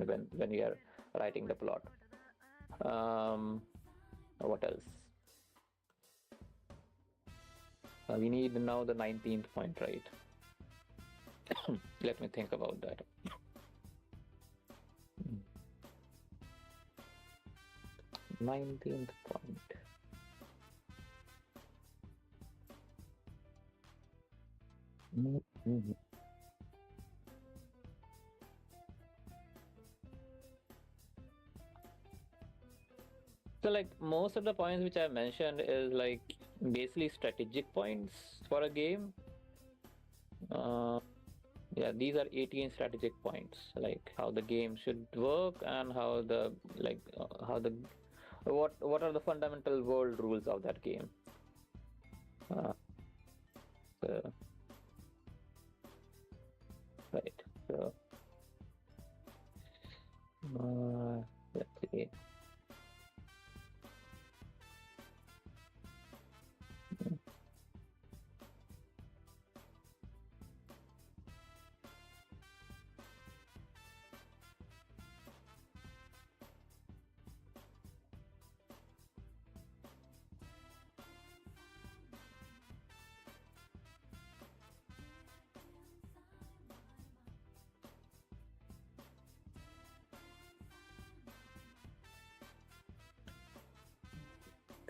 mind when you are writing the plot. What else? We need now the 19th point, right? Let me think about that. 19th point. So like most of the points which I mentioned is like basically strategic points for a game. Yeah, these are 18 strategic points, like how the game should work and how the what are the fundamental world rules of that game. So, right. So let's see.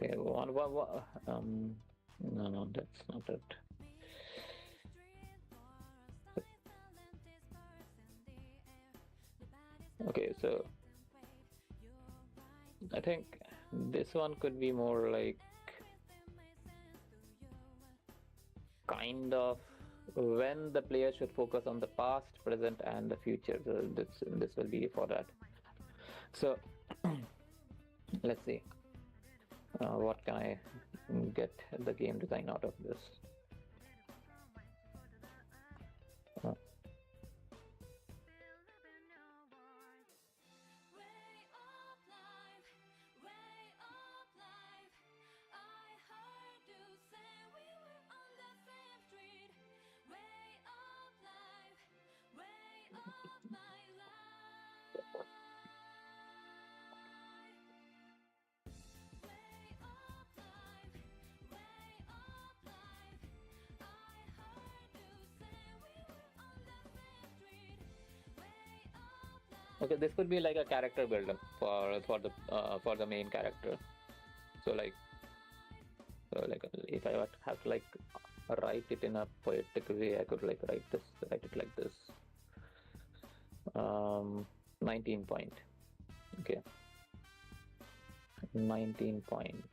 Okay, no, that's not it. Okay, so I think this one could be more like kind of when the player should focus on the past, present, and the future. So this will be for that. So let's see. What can I get the game design out of this? Okay, this could be like a character builder for the main character. So like if I have to like write it in a poetic way, I could like write it like this. 19 point. Okay. 19 point.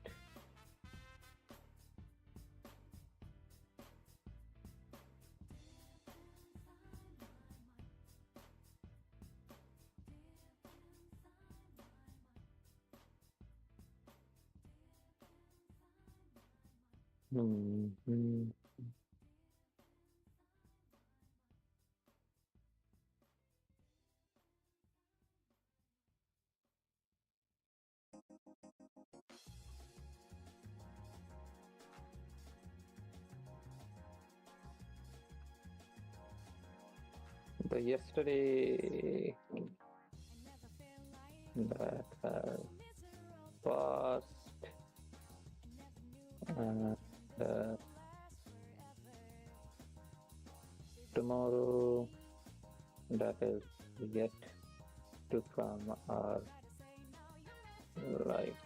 The yesterday that has passed and tomorrow that is yet to come are like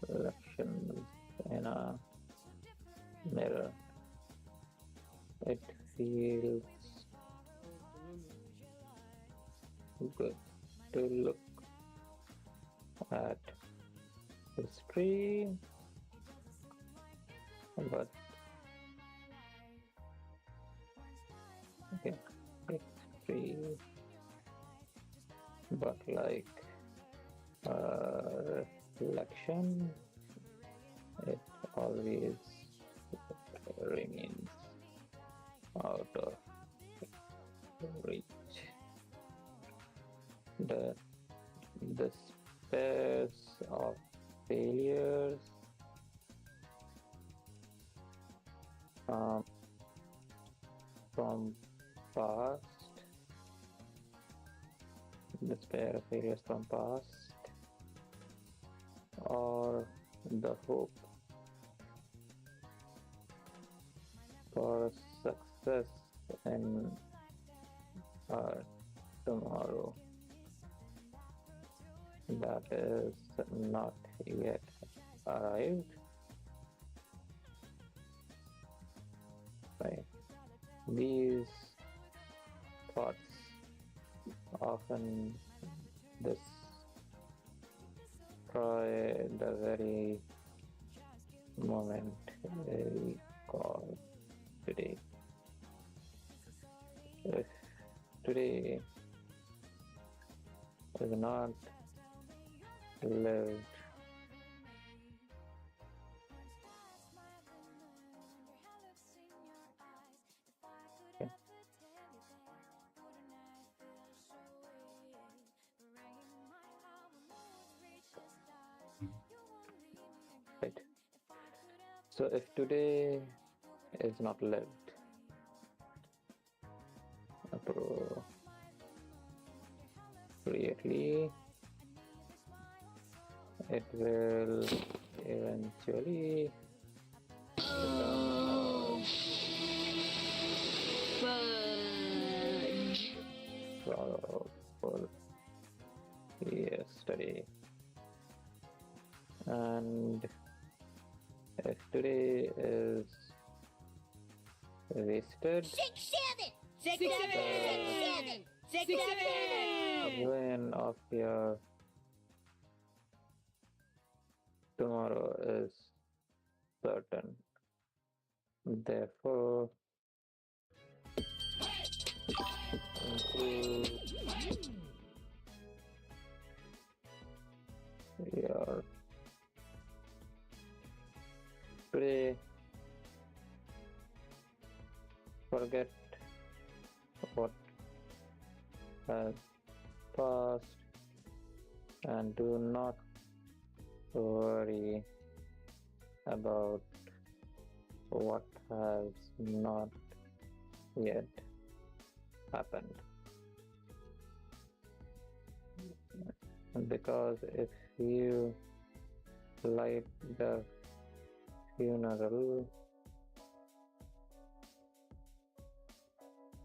reflections in a mirror. It feels good to look at history, but okay, history, but like reflection, it always remains out of reach. The despairs of failures from past despair of failures from past, or the hope for success in tomorrow that is not yet arrived. Right. These thoughts often destroy the very moment we call today. If today is not lived, right? So if today is not lived appropriately, it will eventually sorrowful yesterday. And if today is wasted, 6-7! ruin of your tomorrow is certain. Therefore, improve your today. Forget what has passed and do not worry about what has not yet happened. Because if you light the funeral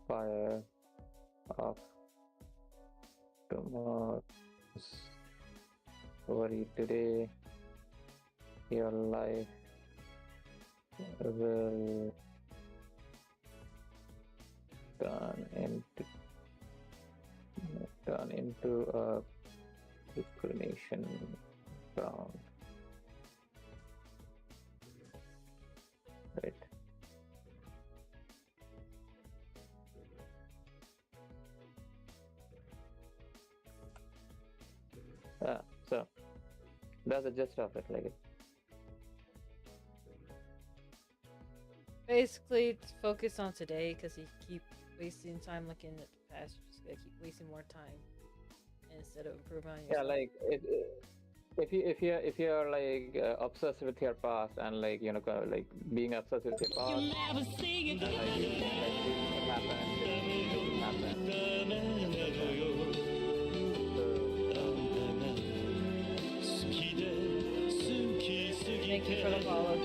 fire of tomorrow's worry today, your life will turn into a cremation ground. Right. So that's the gist of it. Like, Basically, to focus on today because you keep wasting time looking at the past. You're just gonna keep wasting more time instead of improving on yourself. yeah, like if you're like obsessed with your past and like like being obsessed with your past, and like it happened, it happened. Thank you for the follow.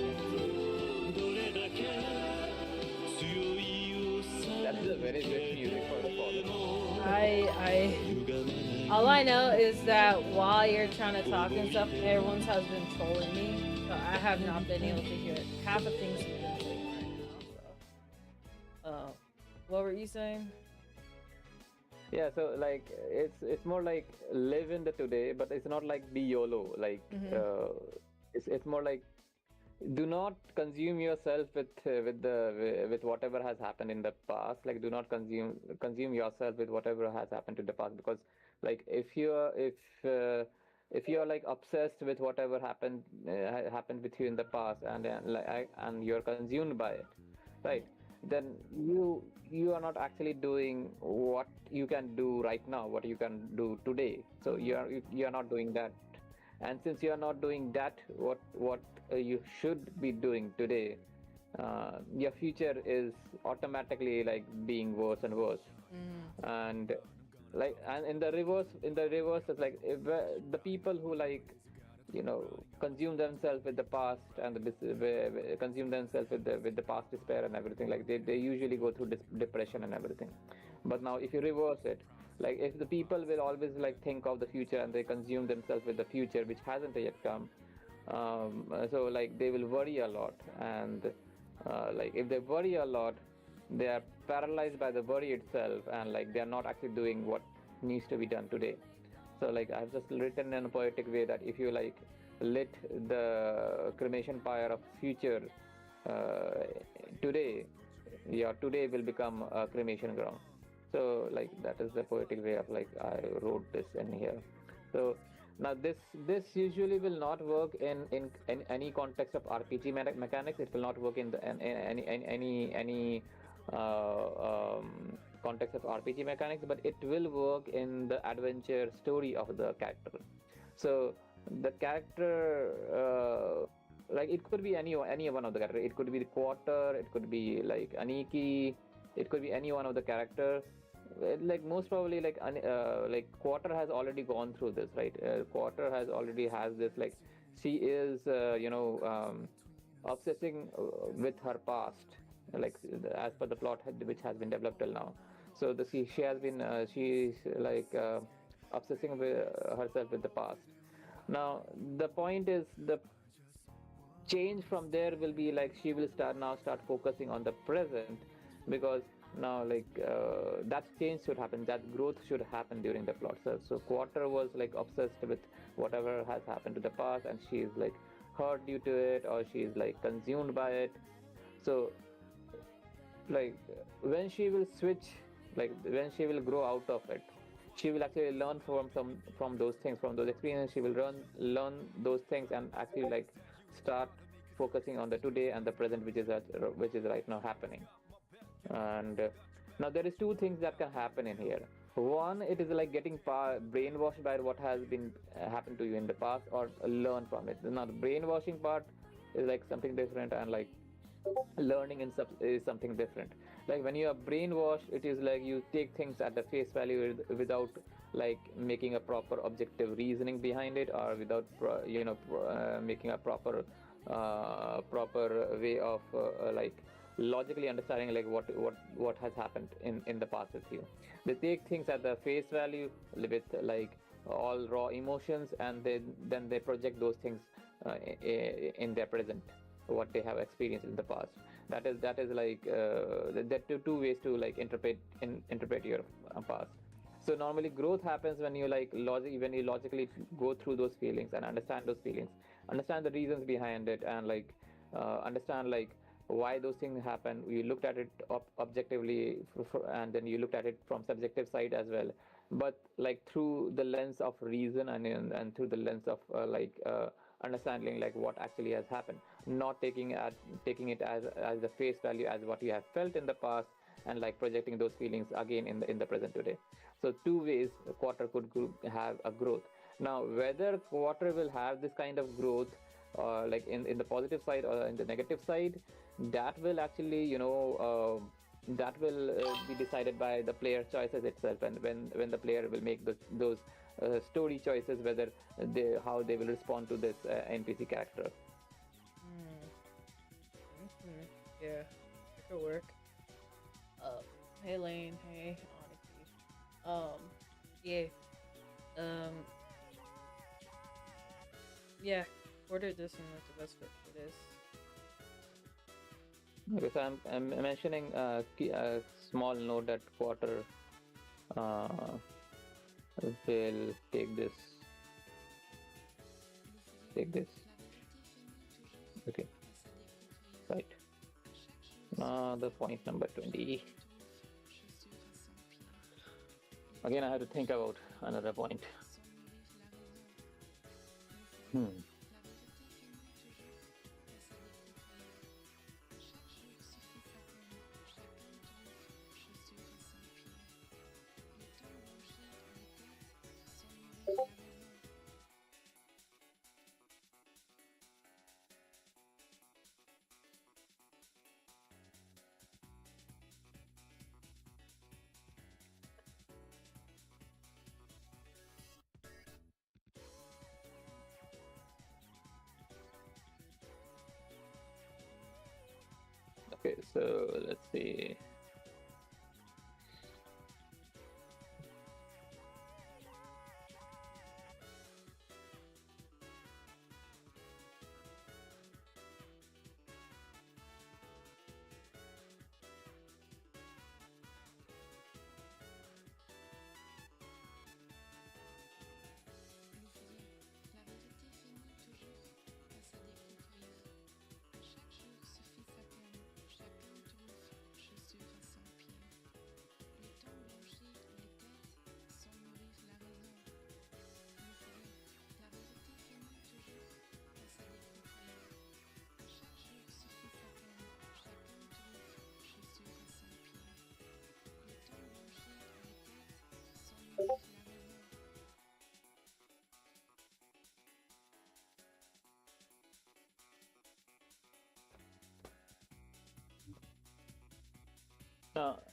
That is a very good music for the follow. All I know is that while you're trying to talk and stuff, everyone's has been trolling me, so I have not been able to hear half the things you've been saying right now. So, what were you saying? Yeah, so like it's more like live in the today, but it's not like be YOLO. Like it's more like do not consume yourself with whatever has happened in the past. Like do not consume yourself with whatever has happened in the past, because like if you're like obsessed with whatever happened with you in the past, and you're consumed by it, right? Then you are not actually doing what you can do right now, what you can do today. So you are not doing that. And since you are not doing that, what you should be doing today, your future is automatically like being worse and worse. And like, and in the reverse, it's like if, the people who like, consume themselves with the past and consume themselves with the past despair and everything, like they usually go through depression and everything. But now if you reverse it, like if the people will always like think of the future and they consume themselves with the future which hasn't yet come, so like they will worry a lot, and like if they worry a lot, they are paralyzed by the worry itself, and like they are not actually doing what needs to be done today. So like I've just written in a poetic way that if you like lit the cremation pyre of future uh, today, your today will become a cremation ground. So like that is the poetic way of like I wrote this in here. So now this usually will not work in any context of RPG mechanics. It will not work in any context of RPG mechanics, but it will work in the adventure story of the character. So the character, like it could be any one of the characters. It could be the Quarter. It could be like Aniki. It could be any one of the characters. Like most probably like Quarter has already gone through this, right? Quarter has this, like she is obsessing with her past, like as per the plot which has been developed till now. So she has been she's like obsessing with herself with the past. Now the point is the change from there will be like she will start focusing on the present, because now like that change should happen, that growth should happen during the plot. So Quarter was like obsessed with whatever has happened to the past, and she's like hurt due to it, or she's like consumed by it. So like when she will switch, like when she will grow out of it, she will actually learn from those things, from those experiences. She will learn those things and actually like start focusing on the today and the present, which is right now happening. And now there is two things that can happen in here. One, it is like getting brainwashed by what has been happened to you in the past, or learn from it. Now the brainwashing part is like something different, and like learning is something different. Like when you are brainwashed, it is like you take things at the face value without like making a proper objective reasoning behind it, or without making a proper way of like logically understanding like what has happened in the past with you. They take things at the face value with like all raw emotions, and then they project those things in their present, what they have experienced in the past. That is like there are two ways to like interpret your past. So normally growth happens when you like when you logically go through those feelings and understand those feelings, understand the reasons behind it, and like understand like why those things happen. You looked at it objectively, and then you looked at it from subjective side as well, but like through the lens of reason, and through the lens of understanding like what actually has happened, not taking it as the face value as what you have felt in the past, and like projecting those feelings again in the present today. So two ways Quarter could have a growth. Now whether Quarter will have this kind of growth, like in the positive side or in the negative side, that will actually that will be decided by the player choices itself, and when the player will make those story choices, whether how they will respond to this NPC character. Yeah, it could work. Hey Lane, hey Aniki. Yeah. Yeah, Quarter does seem like the best fit for this. Because I'm mentioning a small note that Quarter will take this. Okay, right. The point number 20. Again, I have to think about another point. Okay, so let's see.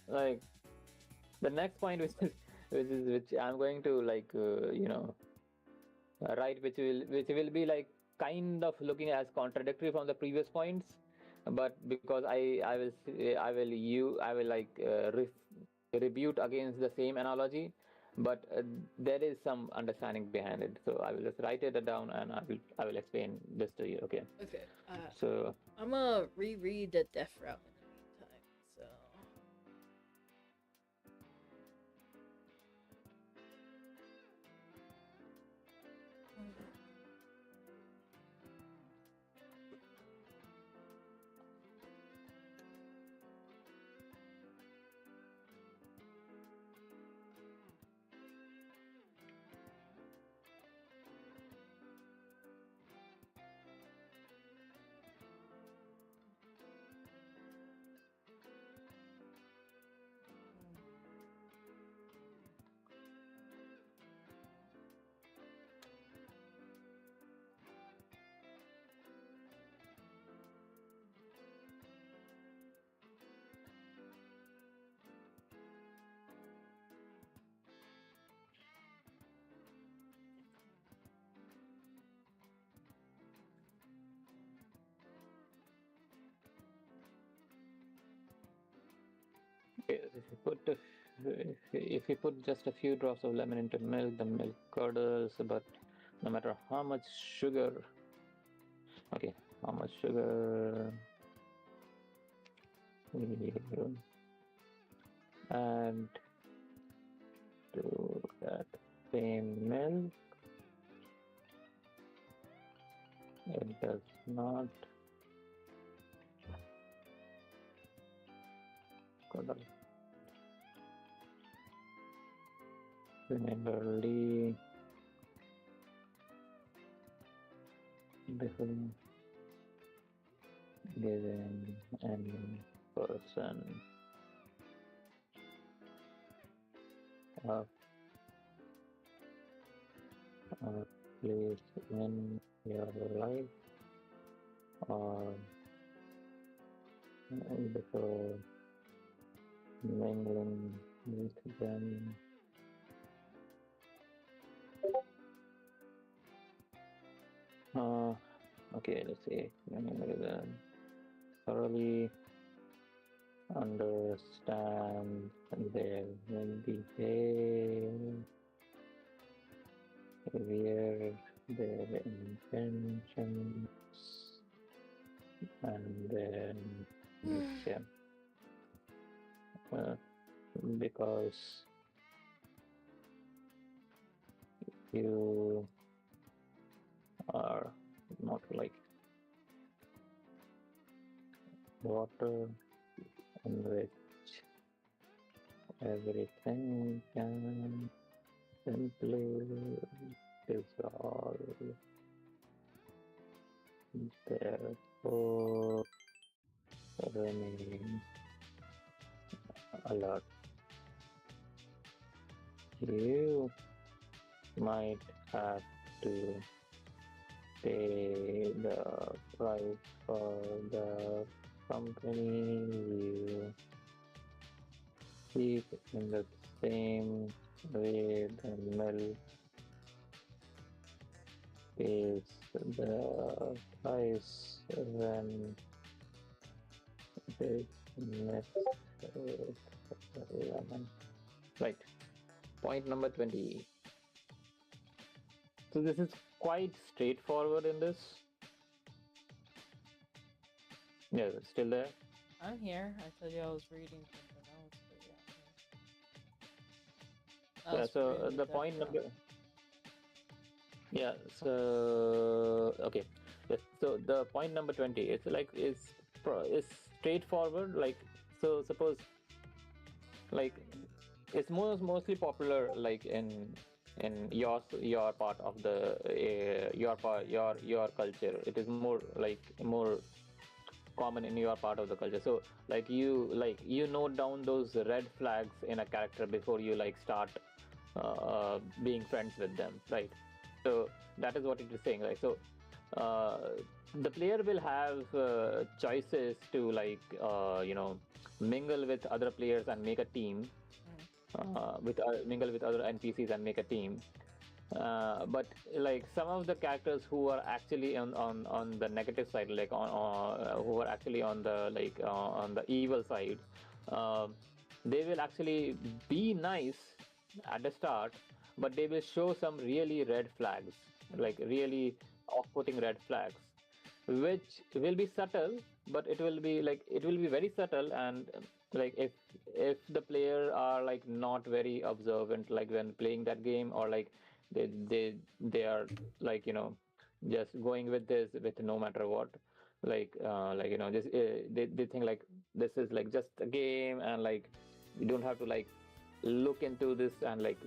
Like the next point, which I'm going to like write, which will be like kind of looking as contradictory from the previous points, but because I will like rebut against the same analogy, but there is some understanding behind it. So I will just write it down and I will explain this to you. Okay. Okay. So I'm gonna reread the death route in the meantime. So. okay, if you put just a few drops of lemon into milk, the milk curdles, but no matter how much sugar, okay, how much sugar we add to that same milk, it does not curdle. Similarly, before giving any person a place in your life, or before mingling with them, okay, let's see. Thoroughly understand their behavior, their intentions, and their nature. Because you are not like water in which everything can simply dissolve. Therefore, remain alert. You might have to pay the price for the company you keep in the same way the milk pays the price when Okay, next, 11. Right. Point number 20. So this is quite straightforward in this. Yeah, still there. I'm here. I told you I was reading something else, but yeah. I was So reading the the point death number. Yeah. So okay. Yes. So the point number 20. It's like is straightforward. Like, so suppose, like, it's mostly popular like in your part of the your culture. It is more like more common in your part of the culture. So like you note down those red flags in a character before you like start being friends with them, right? So that is what it is saying, right? So uh, the player will have choices to like mingle with other players and make a team, with mingle with other NPCs and make a team. But like some of the characters who are actually on the negative side, like who are actually on the on the evil side, uh, they will actually be nice at the start, but they will show some really red flags, like really off-putting red flags, which will be subtle, but it will be very subtle. And like if the player are like not very observant, like when playing that game, or like they are like just going with this with no matter what, just they think like this is like just a game, and like you don't have to like look into this and like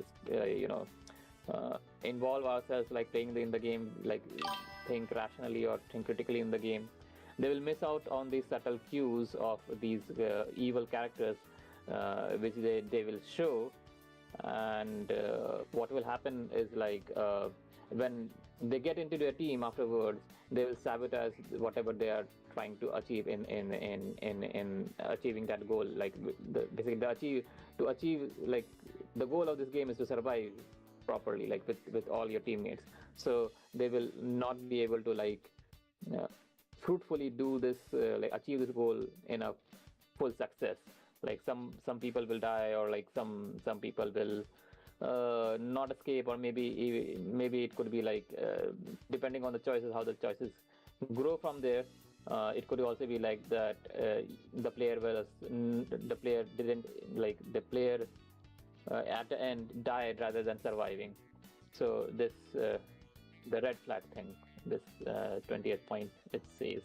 involve ourselves like playing in the game, like think rationally or think critically in the game. They will miss out on these subtle cues of these evil characters, which they will show. And what will happen is like when they get into their team afterwards, they will sabotage whatever they are trying to achieve in achieving that goal. Like basically to achieve like the goal of this game is to survive properly, like with all your teammates. So they will not be able to like uh, fruitfully do this, like achieve this goal in a full success. Like some people will die, or like some people will not escape, or maybe it could be like depending on the choices, how the choices grow from there. It could also be like that the player didn't like the player at the end died rather than surviving. So this the red flag thing, this 20th point, it says.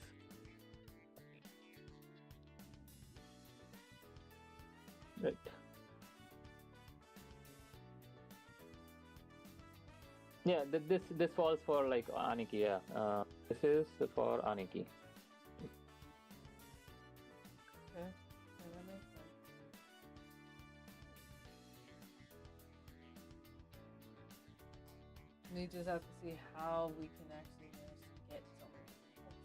Right. Yeah, this falls for like Aniki. Yeah, this is for Aniki. Okay. Yeah, that makes sense. We just have to see how we can actually manage to get something else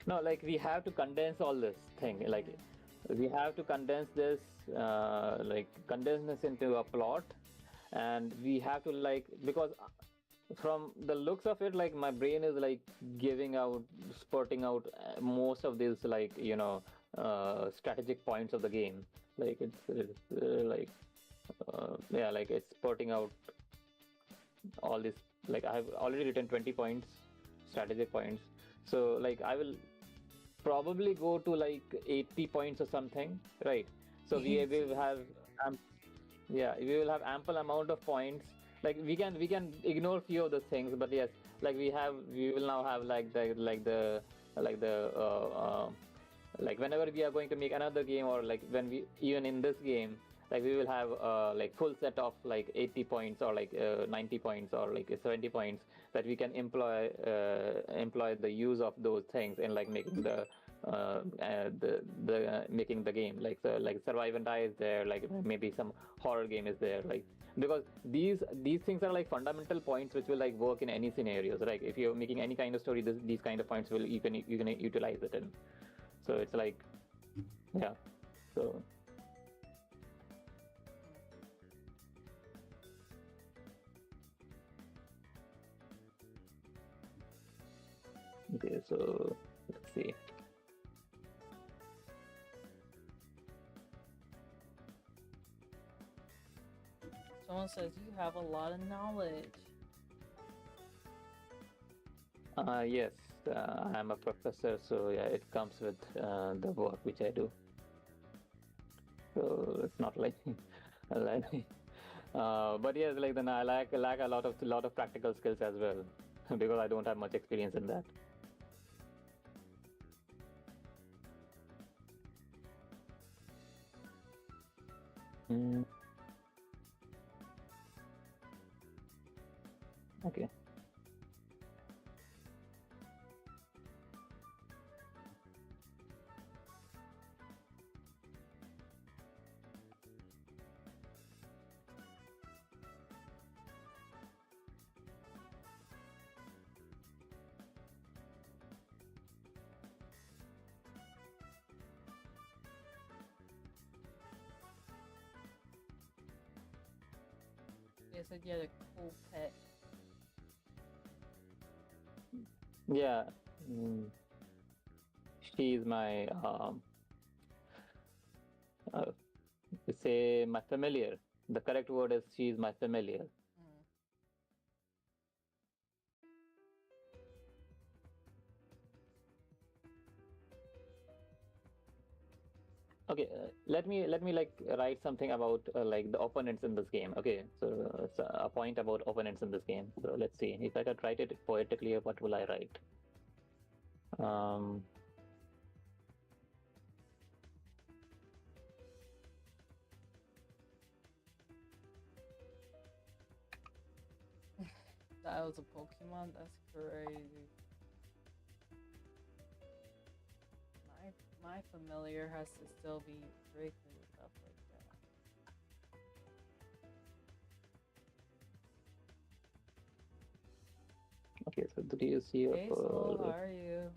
No, like we have to condense all this thing. done. Like we have to condense this, like condense this into a plot, and we have to like, because from the looks of it, like my brain is like giving out, spurting out most of these like strategic points of the game. Like it's like yeah, like it's spurting out all this. Like I have already written 20 points, strategic points. So like I will probably go to like 80 points or something, right? So we will have um, yeah, we will have ample amount of points. Like we can ignore few of the things, but yes, like we will now have like the like whenever we are going to make another game, or like when we even in this game, like we will have like full set of like 80 points, or like 90 points, or like 70 points, that we can employ the use of those things in like making the making the game. Like so like survive and die is there, like maybe some horror game is there, like because these things are like fundamental points which will like work in any scenarios. Like if you're making any kind of story, these kind of points will you can utilize it in. So it's like, yeah. So okay, so let's see. Someone says you have a lot of knowledge. Yes, I'm a professor, so yeah, it comes with the work which I do. So it's not like, like but yes, like then I lack a lot of practical skills as well because I don't have much experience in that. Mm. Okay. They said you had a cool pet. Yeah. Mm. She's my uh, say my familiar. The correct word is she's my familiar. Mm. Okay, let me like write something about like the opponents in this game. Okay, so a point about opponents in this game. So let's see if I could write it poetically. What will I write? Um, That was a Pokemon? That's crazy. My familiar has to still be Wrigley and stuff like that. okay, so do you see? Hey Soul, how are you?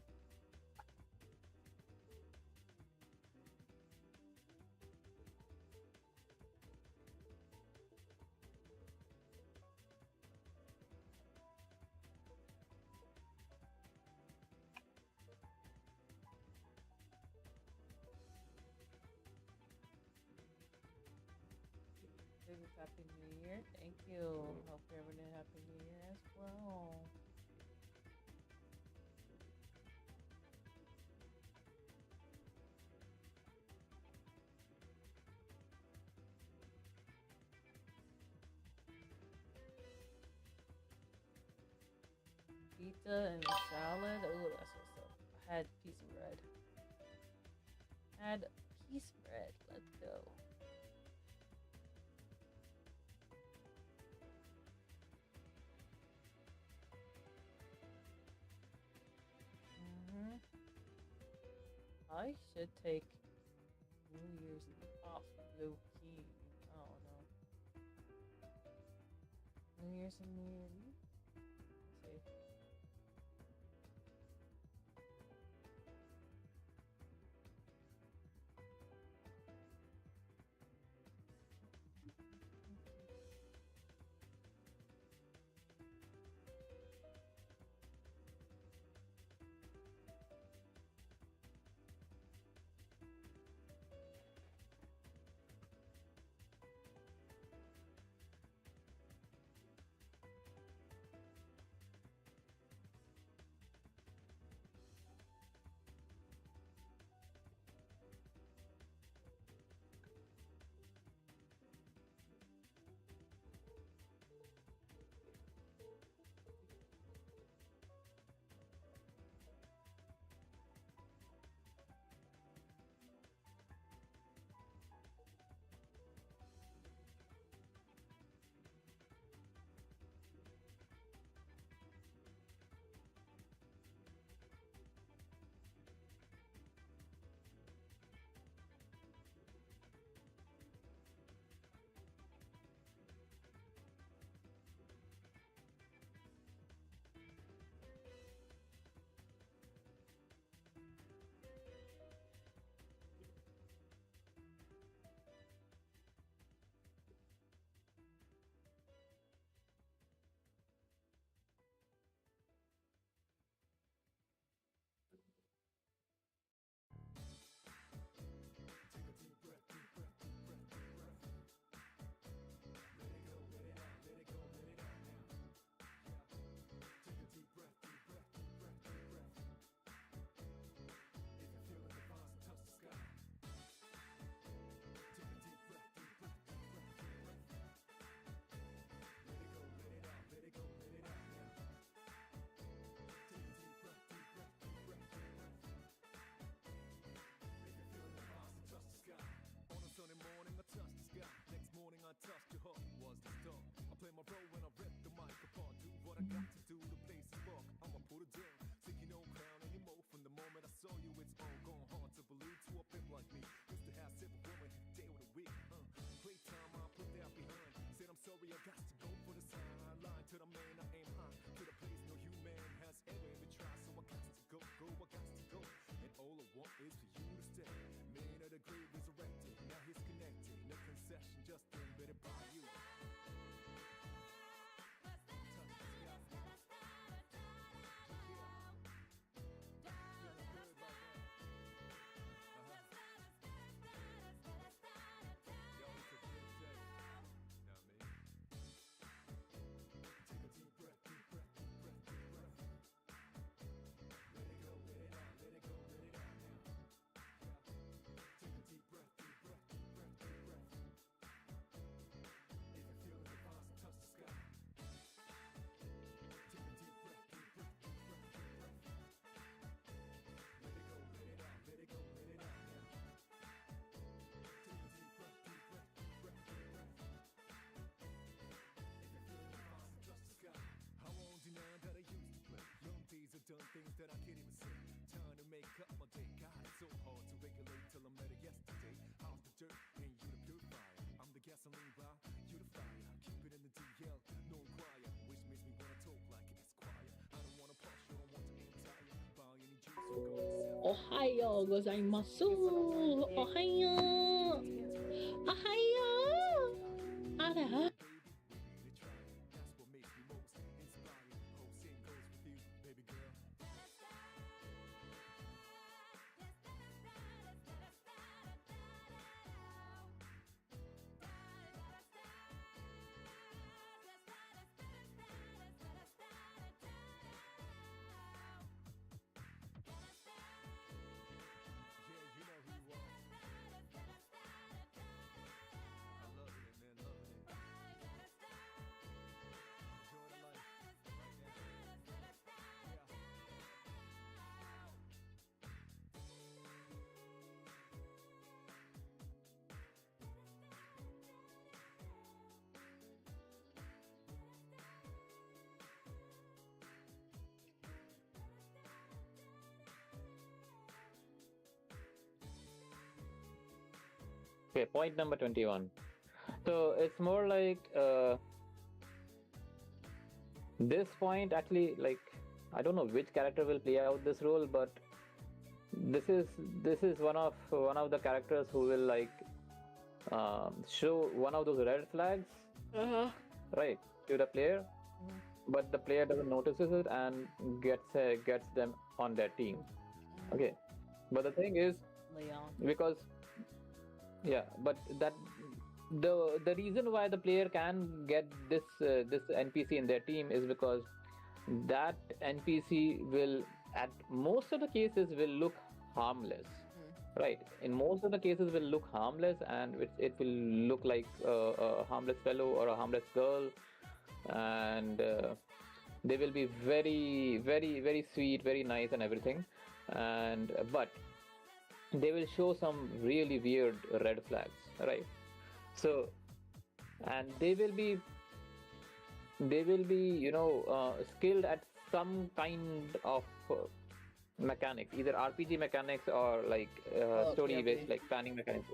Happy New Year. Thank you. Hope everyone had a Happy New Year as well. Pizza and salad. Oh, that's what's up. I had piece of bread. Had piece bread. Let's go. I should take New Year's off low key. I don't know. New Year's and New Year's Eve? Let's see. Ohayo gozaimasu. Ohayo. Ohayo. Ara. Okay, point number 21. So it's more like this point actually, like, I don't know which character will play out this role, but this is one of the characters who will like show one of those red flags, right, to the player, but the player doesn't notices it and gets them on their team. Okay, but the thing is, Leon. because but that the reason why the player can get this NPC in their team is because that NPC will, at most of the cases, will look harmless, right? In most of the cases will look harmless, and it will look like a harmless fellow or a harmless girl, and they will be very, very, very sweet, very nice and everything, and but they will show some really weird red flags, right? So, and they will be skilled at some kind of mechanics, either RPG mechanics or like story based, like planning mechanics.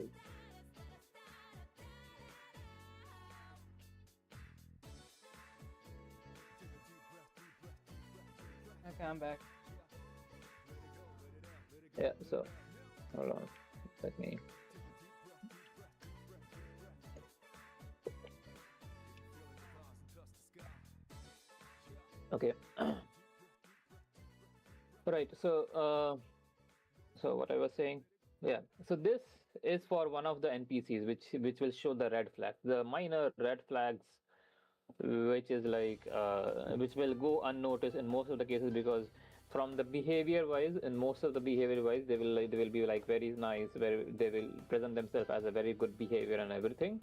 Okay, I'm back. Yeah, so hold on, let me. Okay. Right. So what I was saying, yeah. So this is for one of the NPCs, which will show the red flags, the minor red flags, which is like which will go unnoticed in most of the cases, because from the behavior wise, in most of the behavior wise, they will be like very nice, very, they will present themselves as a very good behavior and everything,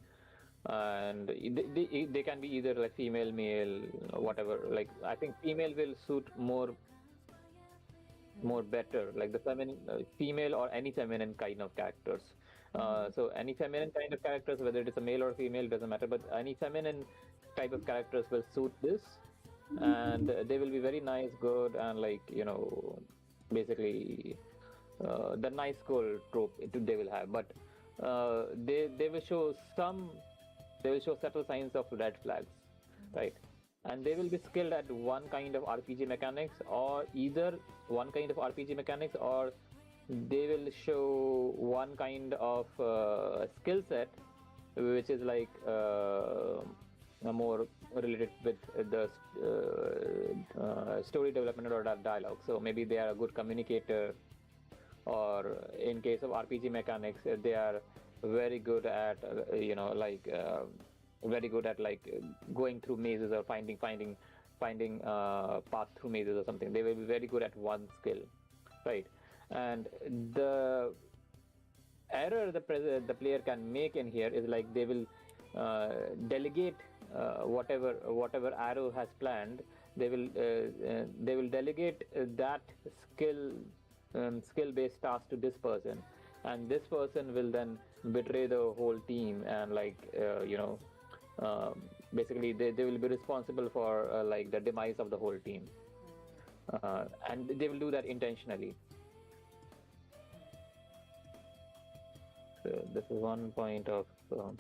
and they can be either like female, male, whatever. Like I think female will suit more better, like the female or any feminine kind of characters. So any feminine kind of characters, whether it is a male or female, doesn't matter, but any feminine type of characters will suit this. and they will be very nice, good, and like basically the nice goal trope they will have, but they will show subtle signs of red flags, right? And they will be skilled at one kind of RPG mechanics, or either one kind of RPG mechanics, or they will show one kind of skill set, which is like more related with the story development or dialogue. So maybe they are a good communicator, or in case of RPG mechanics, they are very good at very good at like going through mazes or finding path through mazes or something. They will be very good at one skill, right? And the error the player can make in here is like they will delegate whatever arrow has planned. They will delegate that skill based task to this person, and this person will then betray the whole team, and like basically they will be responsible for like the demise of the whole team, and they will do that intentionally. So this is one point of the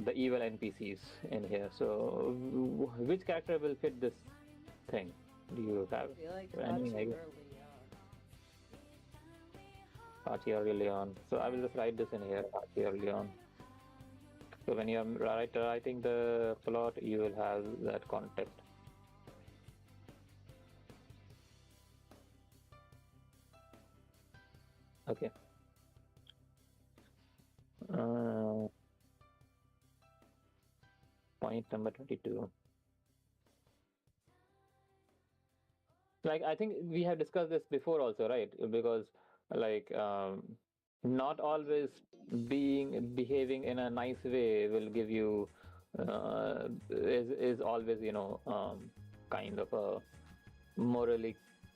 the evil NPCs in here. So which character will fit this thing? Do you have I feel like any Hachi idea? or Leon. Hachi or Leon? So I will just write this in here, Hachi or Leon. So when you are writing the plot, you will have that context. Okay. Point number 22. Like, I think we have discussed this before also, right? Because like not always behaving in a nice way will give you is always kind of a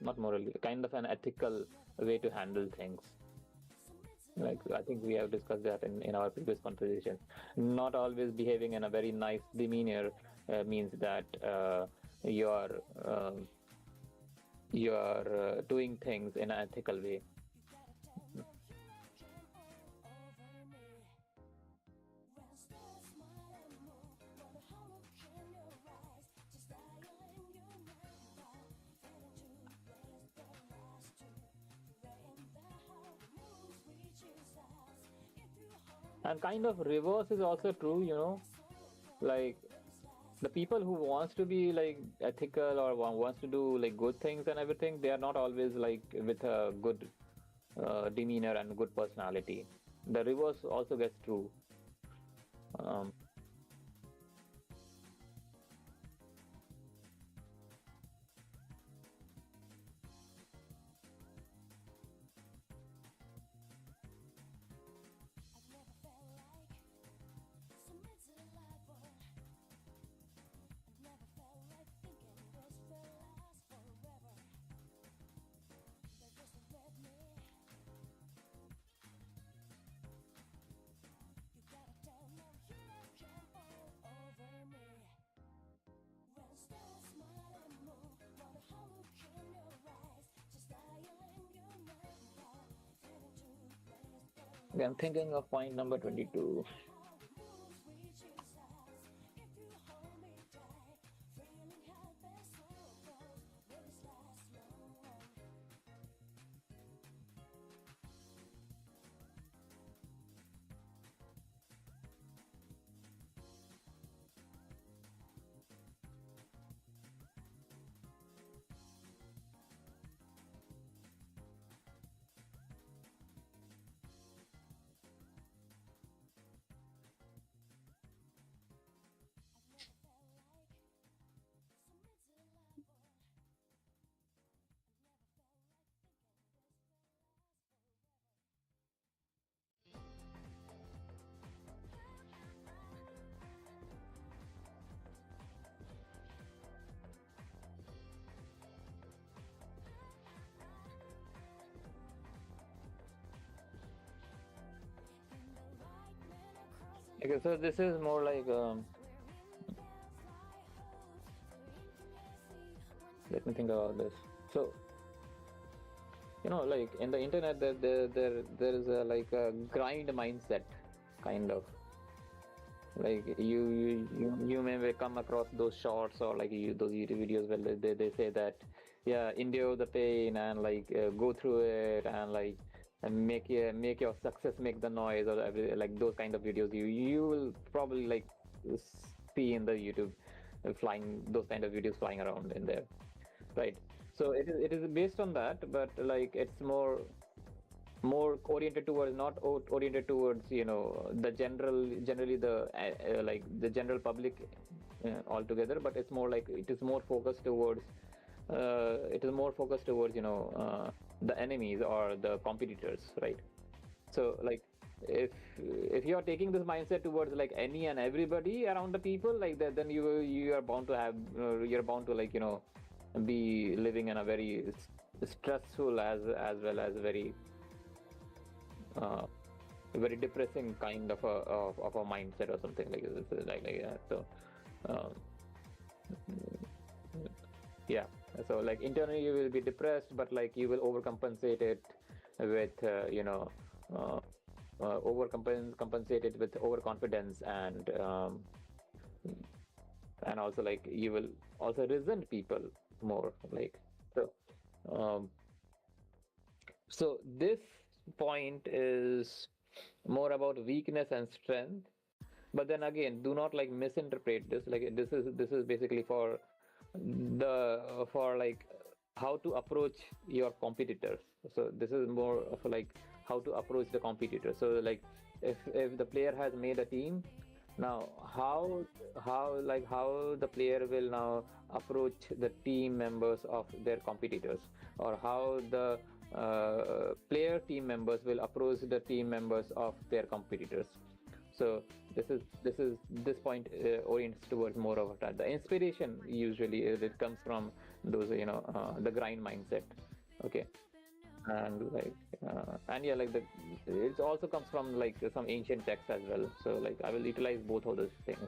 not morally, kind of an ethical way to handle things. Like, I think we have discussed that in our previous conversation. Not always behaving in a very nice demeanor means that you are doing things in an ethical way. And kind of reverse is also true, like the people who wants to be like ethical or wants to do like good things and everything, they are not always like with a good demeanor and good personality. The reverse also gets true. Um, I'm thinking of point number 22. Okay, so this is more like let me think about this. So like in the internet, there is a like a grind mindset, kind of. Like you may come across those shorts or like those YouTube videos where they say that, yeah, endure the pain and like go through it and like and make your success make the noise, or like those kind of videos you will probably like see in the YouTube flying, those kind of videos flying around in there, right? So it is based on that, but like it's more oriented towards, not oriented towards the generally the like the general public altogether, but it's more like it is more focused towards the enemies or the competitors, right? So like if you are taking this mindset towards like any and everybody around the people like that, then you are bound to have you're bound to like be living in a very stressful as well as uh, very depressing kind of a mindset or something like this, like that. So um, yeah, so like internally you will be depressed, but like you will overcompensate it with uh, compensate it with overconfidence, and also like you will also resent people more, like. So um, so this point is more about weakness and strength, but then again, do not like misinterpret this. Like this is basically for like how to approach your competitors. So this is more of like how to approach the competitor. So like if the player has made a team, now how the player will now approach the team members of their competitors, or how the player team members will approach the team members of their competitors. So this point orients towards more of that. The inspiration usually it comes from those the grind mindset. Okay. And like and yeah, like it also comes from like some ancient texts as well. So like I will utilize both of those things.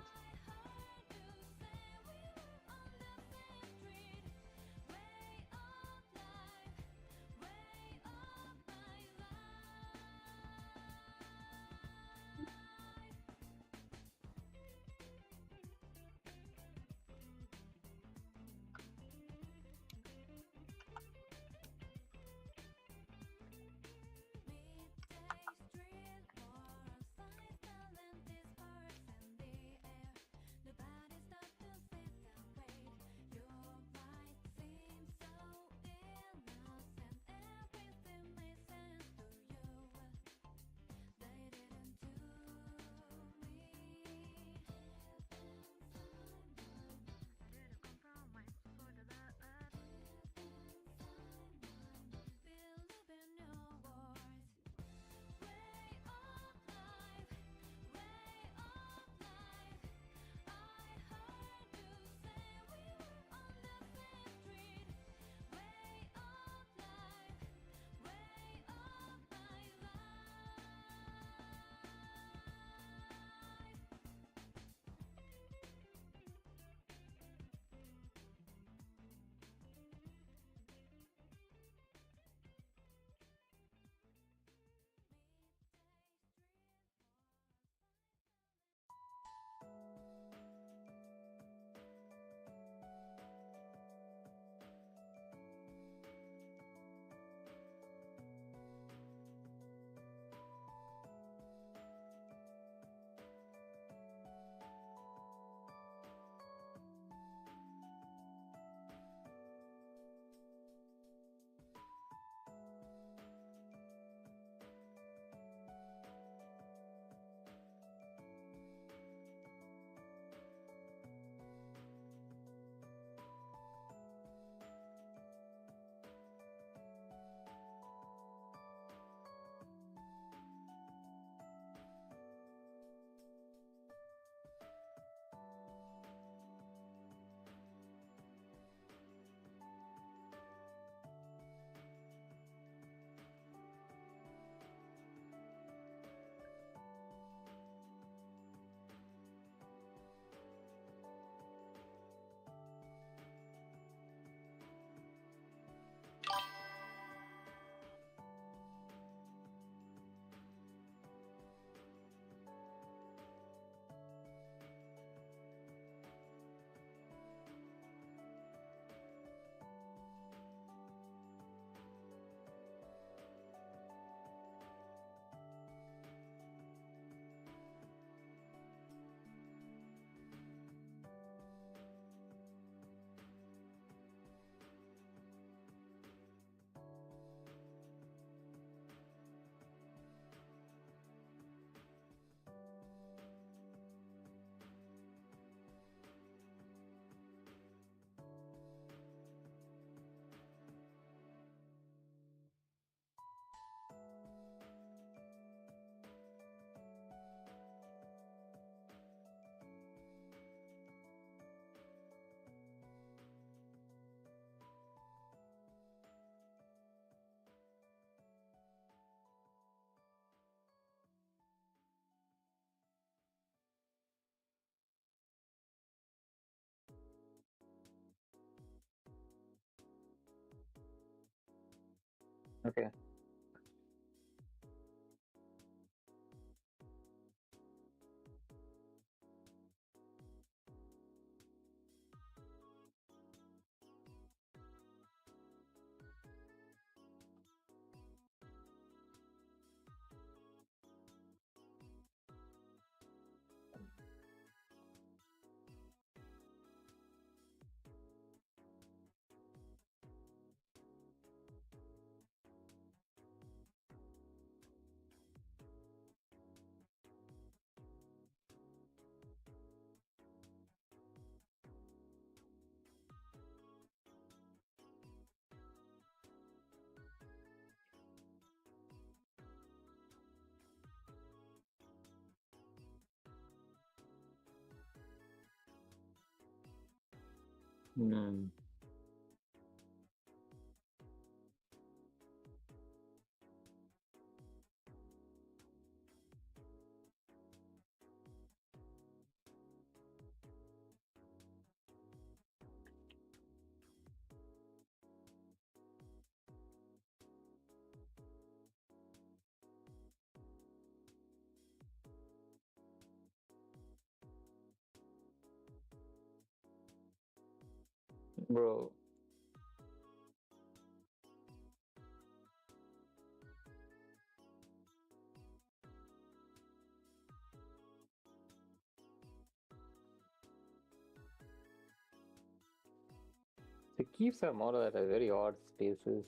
Okay. Hmm. Bro, the keeps are more at a very odd spaces.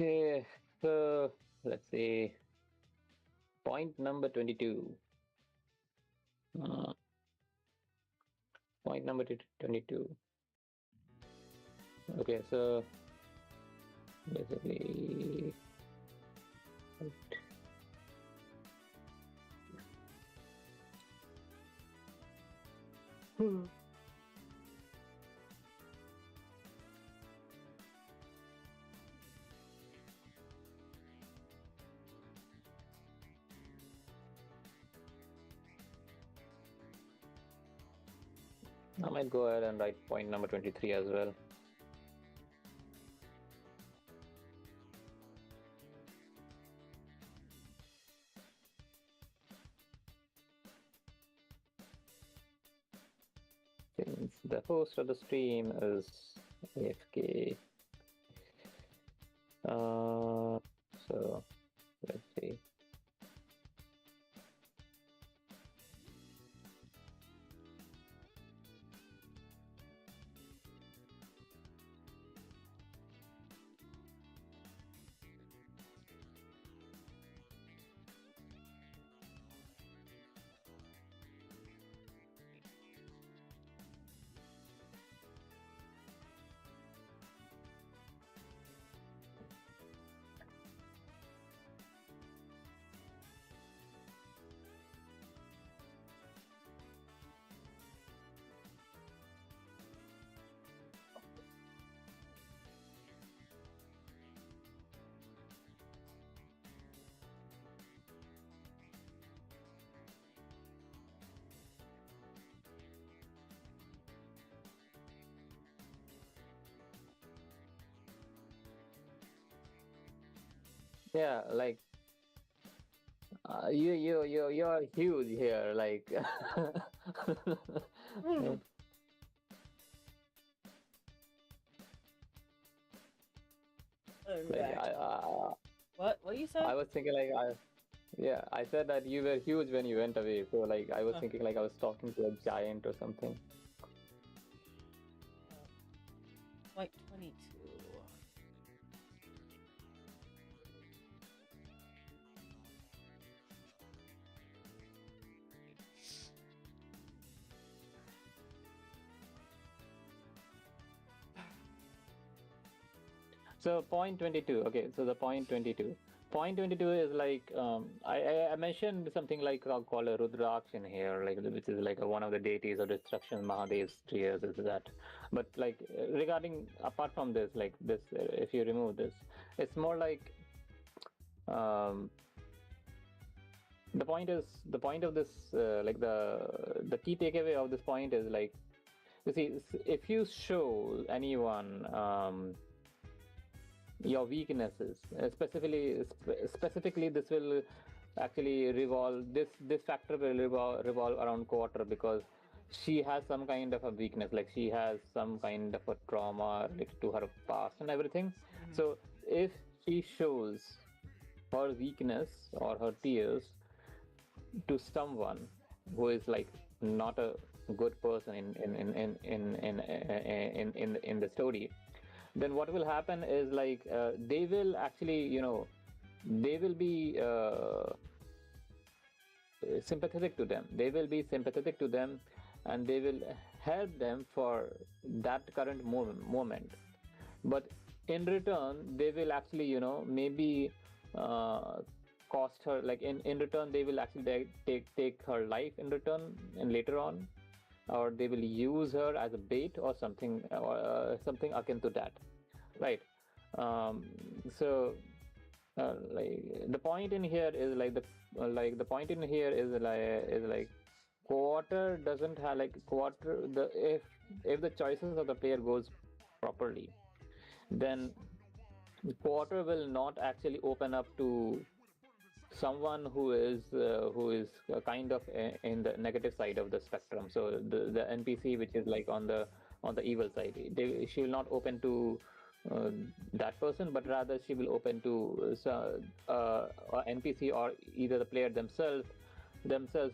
Okay, so let's see. Point number 22. Uh, point number 22. Okay, so basically, I might go ahead and write point number 23 as well. Since the host of the stream is AFK, so let's see. Yeah, like you're huge here, like. Like What you said? I was thinking like yeah, I said that you were huge when you went away, so like I was thinking like I was talking to a giant or something. Like 22. So point 22. Okay, so the point 22. Point 22 is like I mentioned something like called a Rudraksh in here, like which is like one of the deities of destruction, Mahadev's tears is that. But like regarding apart from this, like this, if you remove this, it's more like um, the point of this like the key takeaway of this point is like, you see, if you show anyone your weaknesses, specifically this will actually revolve, this factor will revolve around Quarter, because she has some kind of a weakness, like she has some kind of a trauma related to her past and everything. So if she shows her weakness or her tears to someone who is like not a good person in the story, then what will happen is like they will actually, they will be sympathetic to them. They will be sympathetic to them, and they will help them for that current moment. But in return, they will actually, maybe cost her. Like in return, they will actually take her life in return, and later on, or they will use her as a bait or something, or something akin to that, right? So like the point in here is like the point in here is like Quarter doesn't have like Quarter, the if the choices of the player goes properly, then Quarter will not actually open up to someone who is kind of in the negative side of the spectrum. So the NPC which is like on the evil side, she will not open to that person, but rather she will open to NPC or either the player themselves,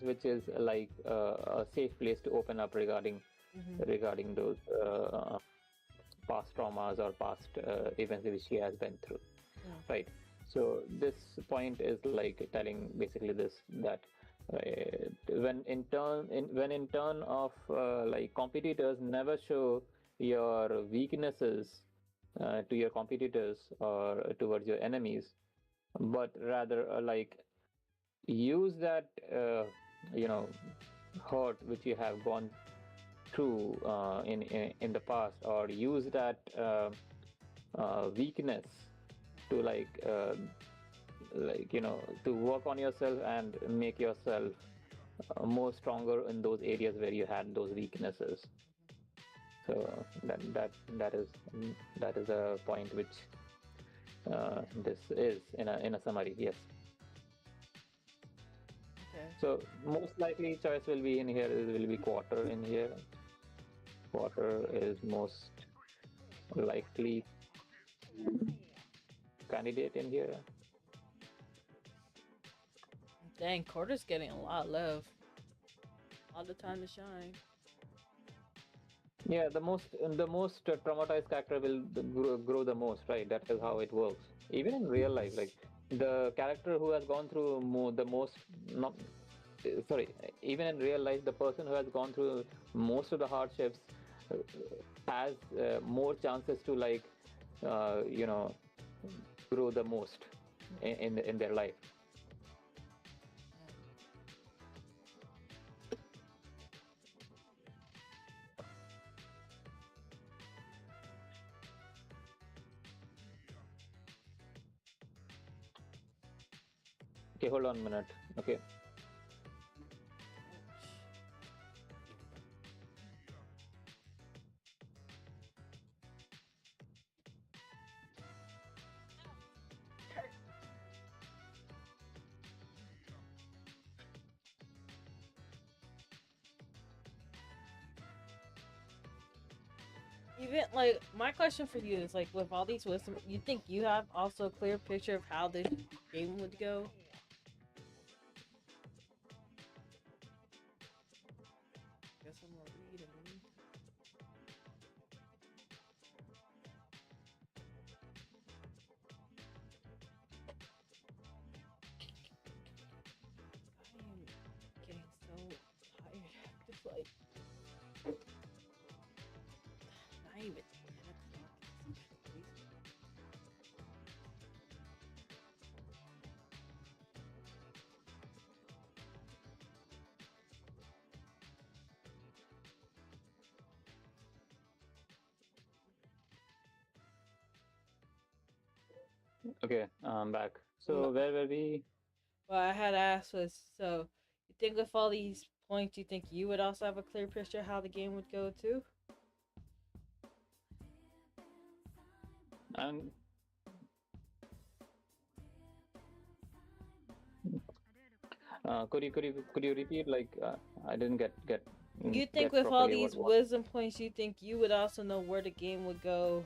which is like a safe place to open up regarding those past traumas or past events which she has been through, right? So this point is like telling basically this, that when in turn of like competitors, never show your weaknesses to your competitors or towards your enemies, but rather like use that hurt which you have gone true in the past, or use that weakness to to work on yourself and make yourself more stronger in those areas where you had those weaknesses. So that is a point which this is in a summary. Yes. Okay. So most likely choice will be in here. It will be quarter in here. Quarter is most likely candidate in here. Dang, Quarter's getting a lot of love. All the time to shine. Yeah, the most traumatized character will grow the most, right? That is how it works. Even in real life, like the character who has gone through the most, not sorry, even in real life, the person who has gone through most of the hardships uh, has more chances to you know, grow the most in their life. Okay, hold on a minute. Okay. Even like my question for you is like with all these wisdom, you think you have also a clear picture of how this game would go? Guess I'm gonna read in the meantime. I am getting so tired after like not even 10 o'clock. It's crazy. Okay, I'm back. So where were we? What I had asked was, so you think with all these points, you think you would also have a clear picture how the game would go too? I'm could you repeat? Like I didn't get You think get with all properly these what. wisdom points, you think you would also know where the game would go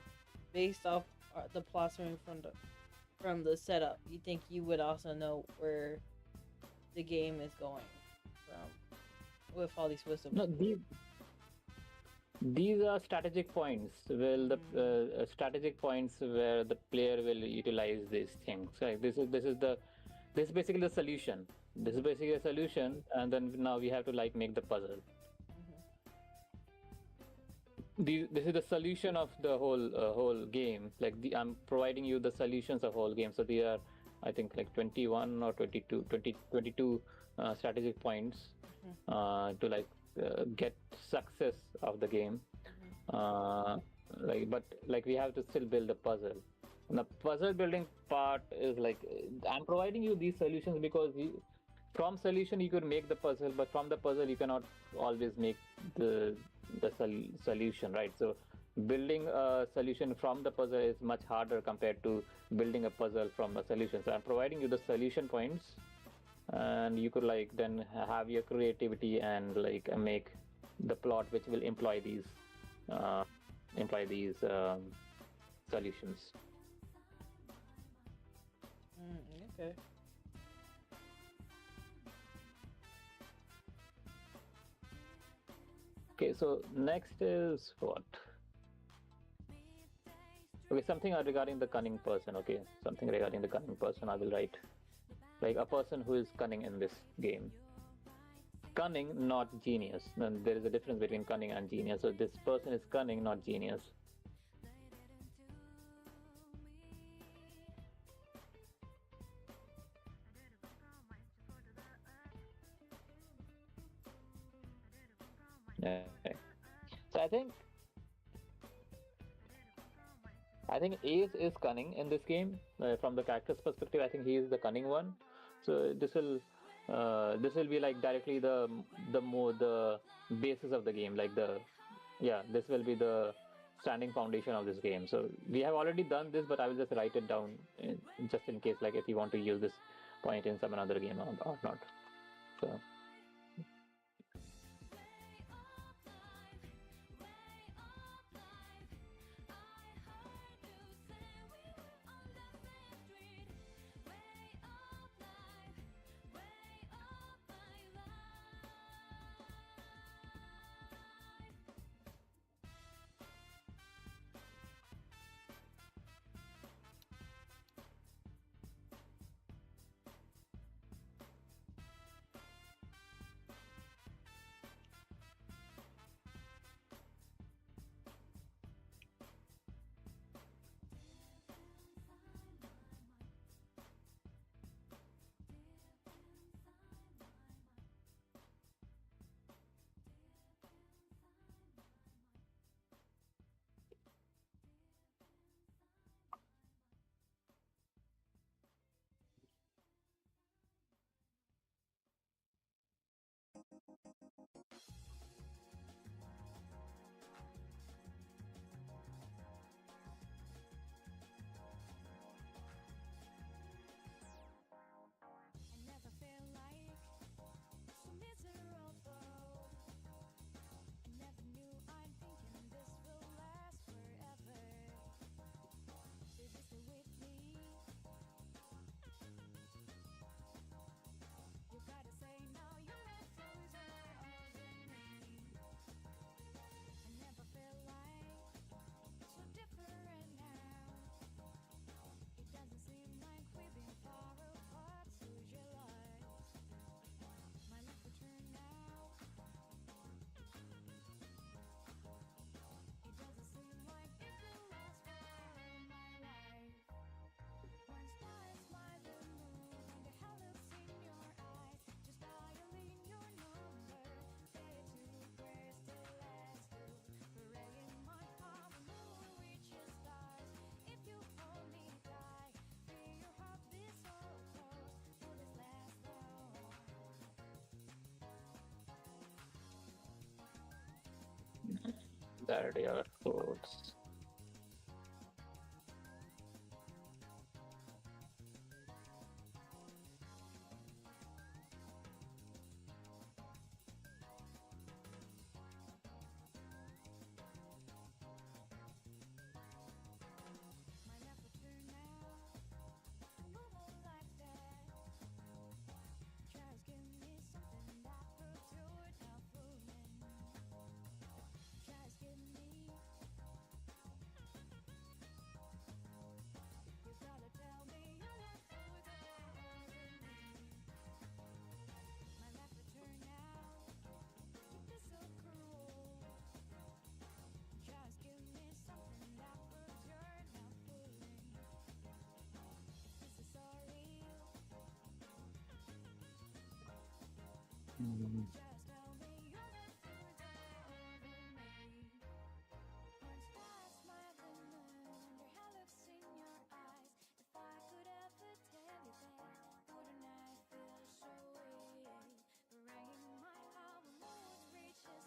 based off the plots from the setup? You think you would also know where the game is going from with all these wisdom No, points? these are strategic points. Well, the strategic points where the player will utilize these things. Right? This is basically the solution. This is basically a solution, and then now we have to like make the puzzle. This is the solution of the whole game. Like I'm providing you the solutions of whole game. So they are, I think, like 21 or 22 strategic points to get success of the game. But like we have to still build a puzzle. And the puzzle building part is like I'm providing you these solutions because from solution you could make the puzzle, but from the puzzle you cannot always make the solution, right? So building a solution from the puzzle is much harder compared to building a puzzle from a solution. So I'm providing you the solution points, and you could like then have your creativity and like make the plot which will employ these uh, solutions. Okay. Okay, so next is what? Okay, something regarding the cunning person. Okay, something regarding the cunning person I will write. Like a person who is cunning in this game. Cunning, not genius. And there is a difference between cunning and genius. So this person is cunning, not genius. Okay. I think Ace is cunning in this game. From the character's perspective, I think he is the cunning one. So this will be like directly the basis of the game. Like this will be the standing foundation of this game. So we have already done this, but I will just write it down just in case, like if you want to use this point in some another game or not. So. There they are, codes.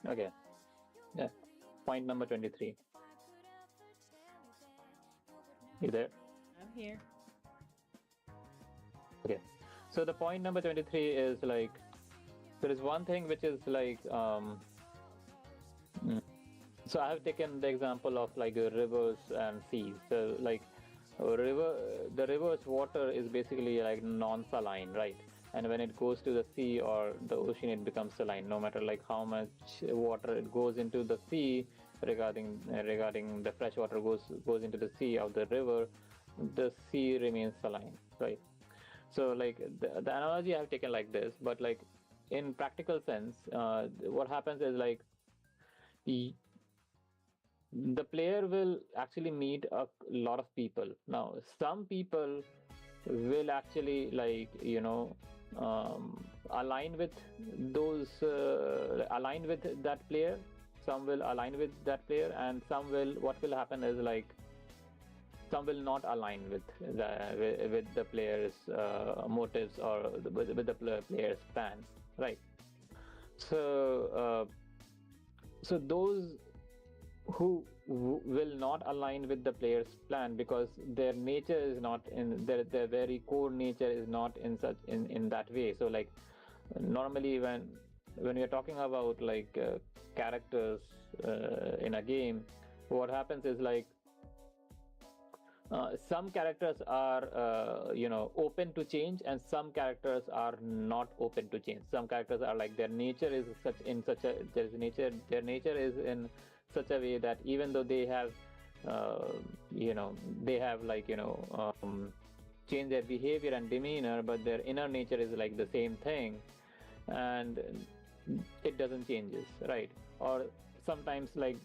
Okay. Yeah. Point number 23. You there? I'm here. Okay. So the point number 23 is like, there is one thing which is like, so I have taken the example of like rivers and seas. So like the river's water is basically like non-saline, right? And when it goes to the sea or the ocean, it becomes saline. No matter like how much water it goes into the sea, regarding the fresh water goes into the sea or the river, the sea remains saline, right? So like the analogy I have taken like this, but like in practical sense, what happens is like the player will actually meet a lot of people. Now some people will actually like align with those align with that player. some will align with that player, and some will. What will happen is like some will not align with the player's motives or with the player's plan, right? So so those who will not align with the player's plan because their nature is not in their very core nature is not in that way. So like normally when we are talking about like characters in a game, what happens is like some characters are open to change, and some characters are not open to change. Some characters are like their nature is their nature is in such a way that even though they have they have changed their behavior and demeanor, but their inner nature is like the same thing, and it doesn't changes, right? Or sometimes like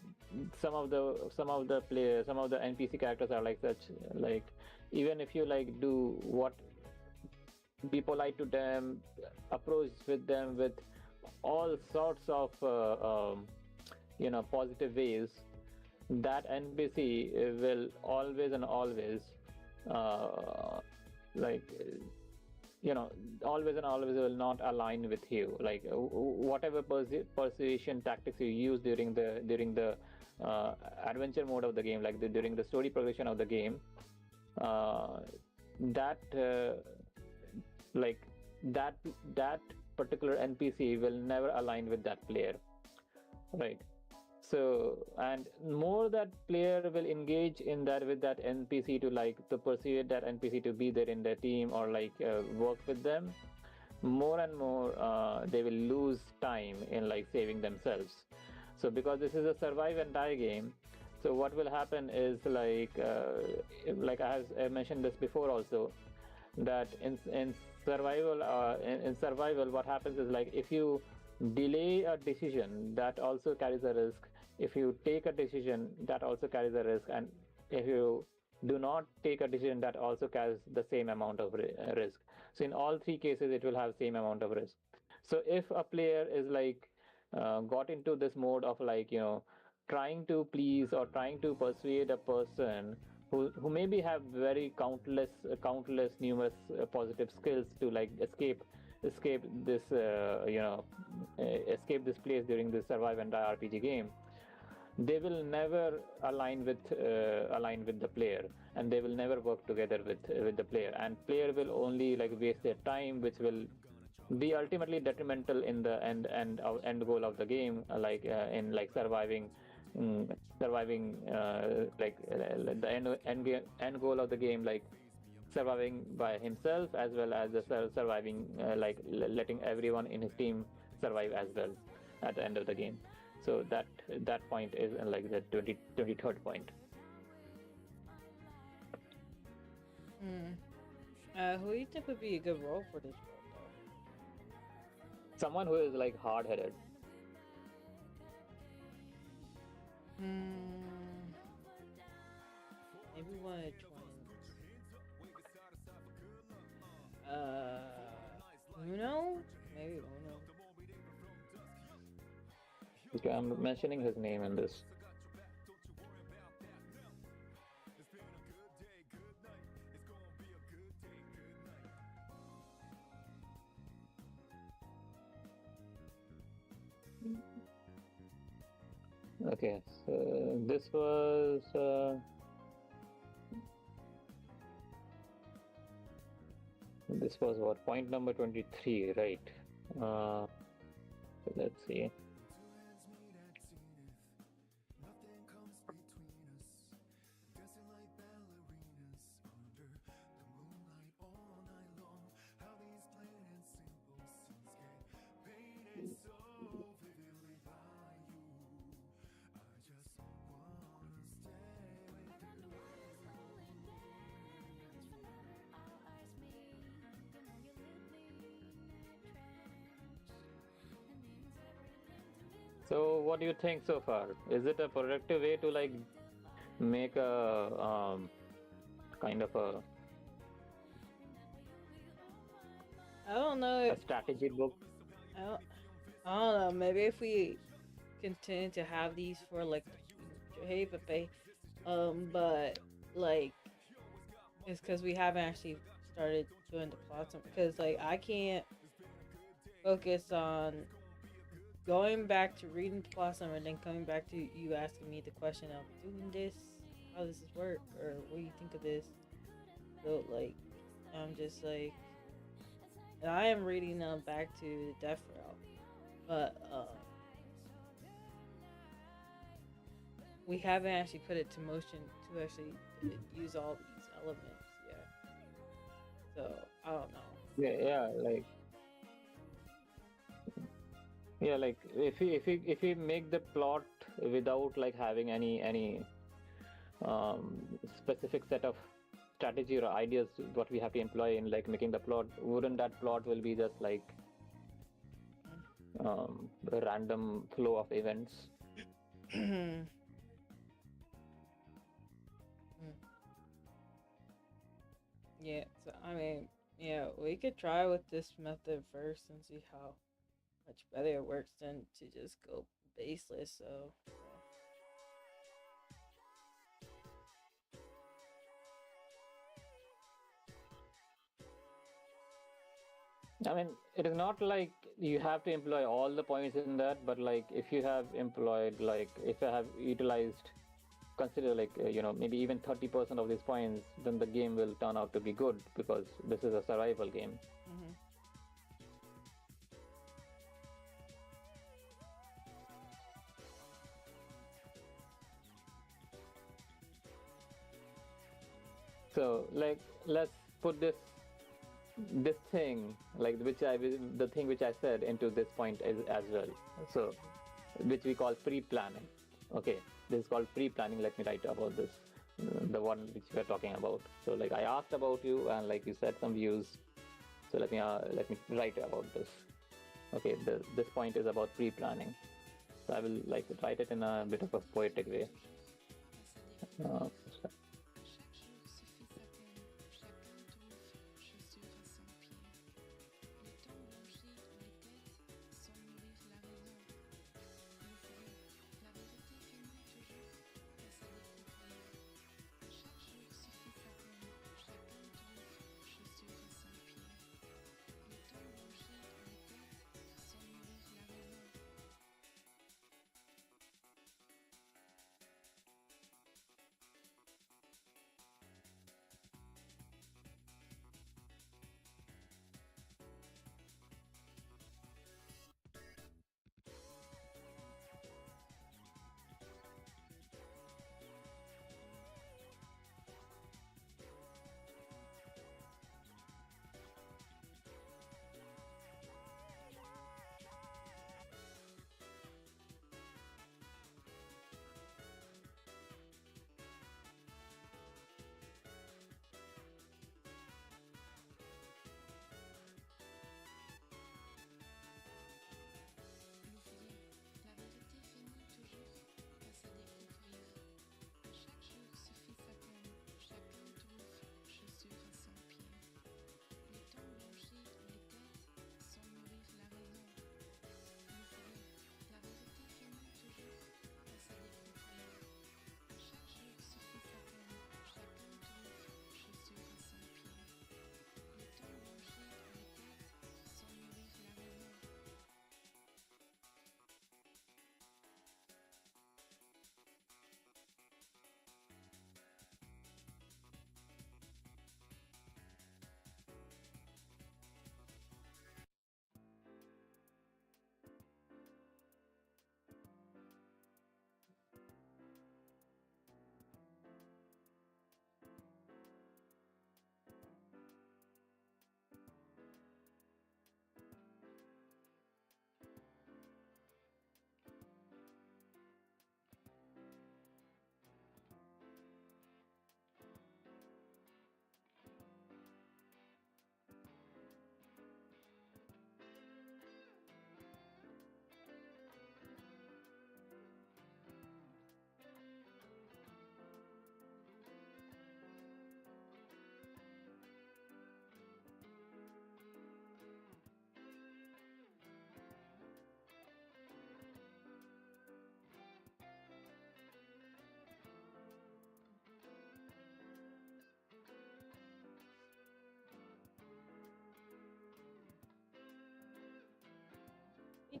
some of the players, some of the NPC characters are like such, like even if you like do what, be polite to them, approach with them with all sorts of positive ways, that NPC will always and always like always and always will not align with you. Like whatever persuasion tactics you use during the adventure mode of the game, like during the story progression of the game, that particular NPC will never align with that player, right? So, and more that player will engage in that with that NPC to persuade that NPC to be there in their team or work with them, more and more they will lose time in like saving themselves. So because this is a survive and die game, so what will happen is like I mentioned this before also, that in survival what happens is like if you delay a decision, that also carries a risk. If you take a decision, that also carries a risk, and if you do not take a decision, that also carries the same amount of risk. So in all three cases it will have same amount of risk. So if a player is like got into this mode of trying to please or trying to persuade a person who maybe have very countless numerous positive skills to like escape this escape this place during this survive and die RPG game, they will never align with the player, and they will never work together with the player, and player will only like waste their time, which will be ultimately detrimental in the end goal of the game, in like surviving the end goal of the game, like surviving by himself, as well as surviving letting everyone in his team survive as well at the end of the game. So that point is like the 23rd point. Who do you think would be a good role for this role, though? Someone who is like hard-headed. Maybe one of the twins. Uno? Maybe Uno. Okay, I'm mentioning his name in this. Okay, so this was what, point number 23, right? So let's see. So what do you think so far? Is it a productive way to like make a kind of a I don't know. strategy book? I don't know. Maybe if we continue to have these for like the future, hey, but like it's because we haven't actually started doing the plots because like I can't focus on going back to reading the plot summary and then coming back to you asking me the question of doing this, how does this work, or what do you think of this? So like, I'm just like, and I am reading them back to the Death Route, but we haven't actually put it to motion to actually use all these elements yet. So I don't know. Like if we make the plot without like having any specific set of strategy or ideas what we have to employ in like making the plot, wouldn't that plot will be just like a random flow of events? Yeah, so I mean, yeah, we could try with this method first and see how much better it works than to just go baseless. So I mean, it is not like you have to employ all the points in that, but like if you have employed, like if you have utilized, consider like maybe even 30% of these points, then the game will turn out to be good because this is a survival game. mm-hmm. So like let's put this thing like the thing which I said into this point as well. So which we call pre-planning. Okay, this is called pre-planning. Let me write about this, the one which we are talking about. So like I asked about you and like you said some views. So let me write about this. Okay, this point is about pre-planning. So I will like write it in a bit of a poetic way.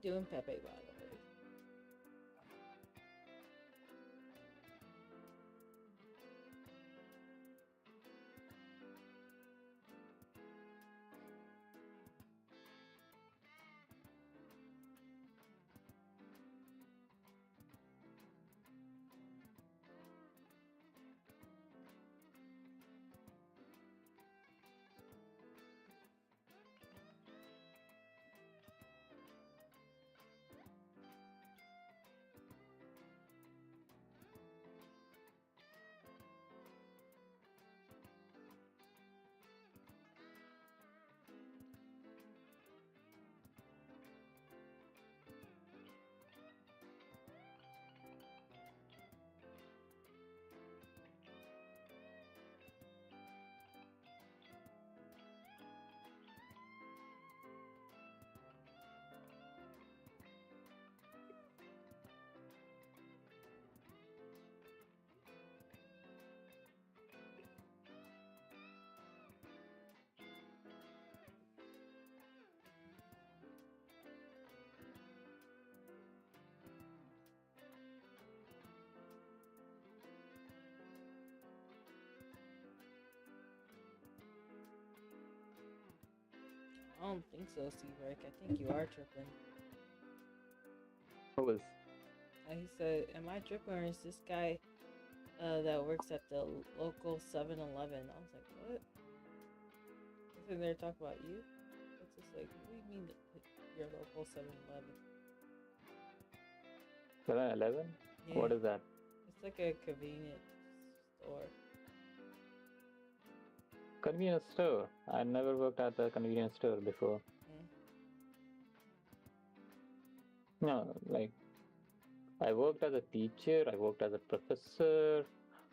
doing Pepe, by the way? I don't think so, C-Rick. I think you are tripping. Who is? He said, am I tripping or is this guy that works at the local 7-Eleven? I was like, what? I think they're talking about you? What's this like? What do you mean your local 7-Eleven? 7-Eleven? Yeah. What is that? It's like a convenience store. Convenience store. I never worked at a convenience store before. No, like I worked as a teacher, I worked as a professor,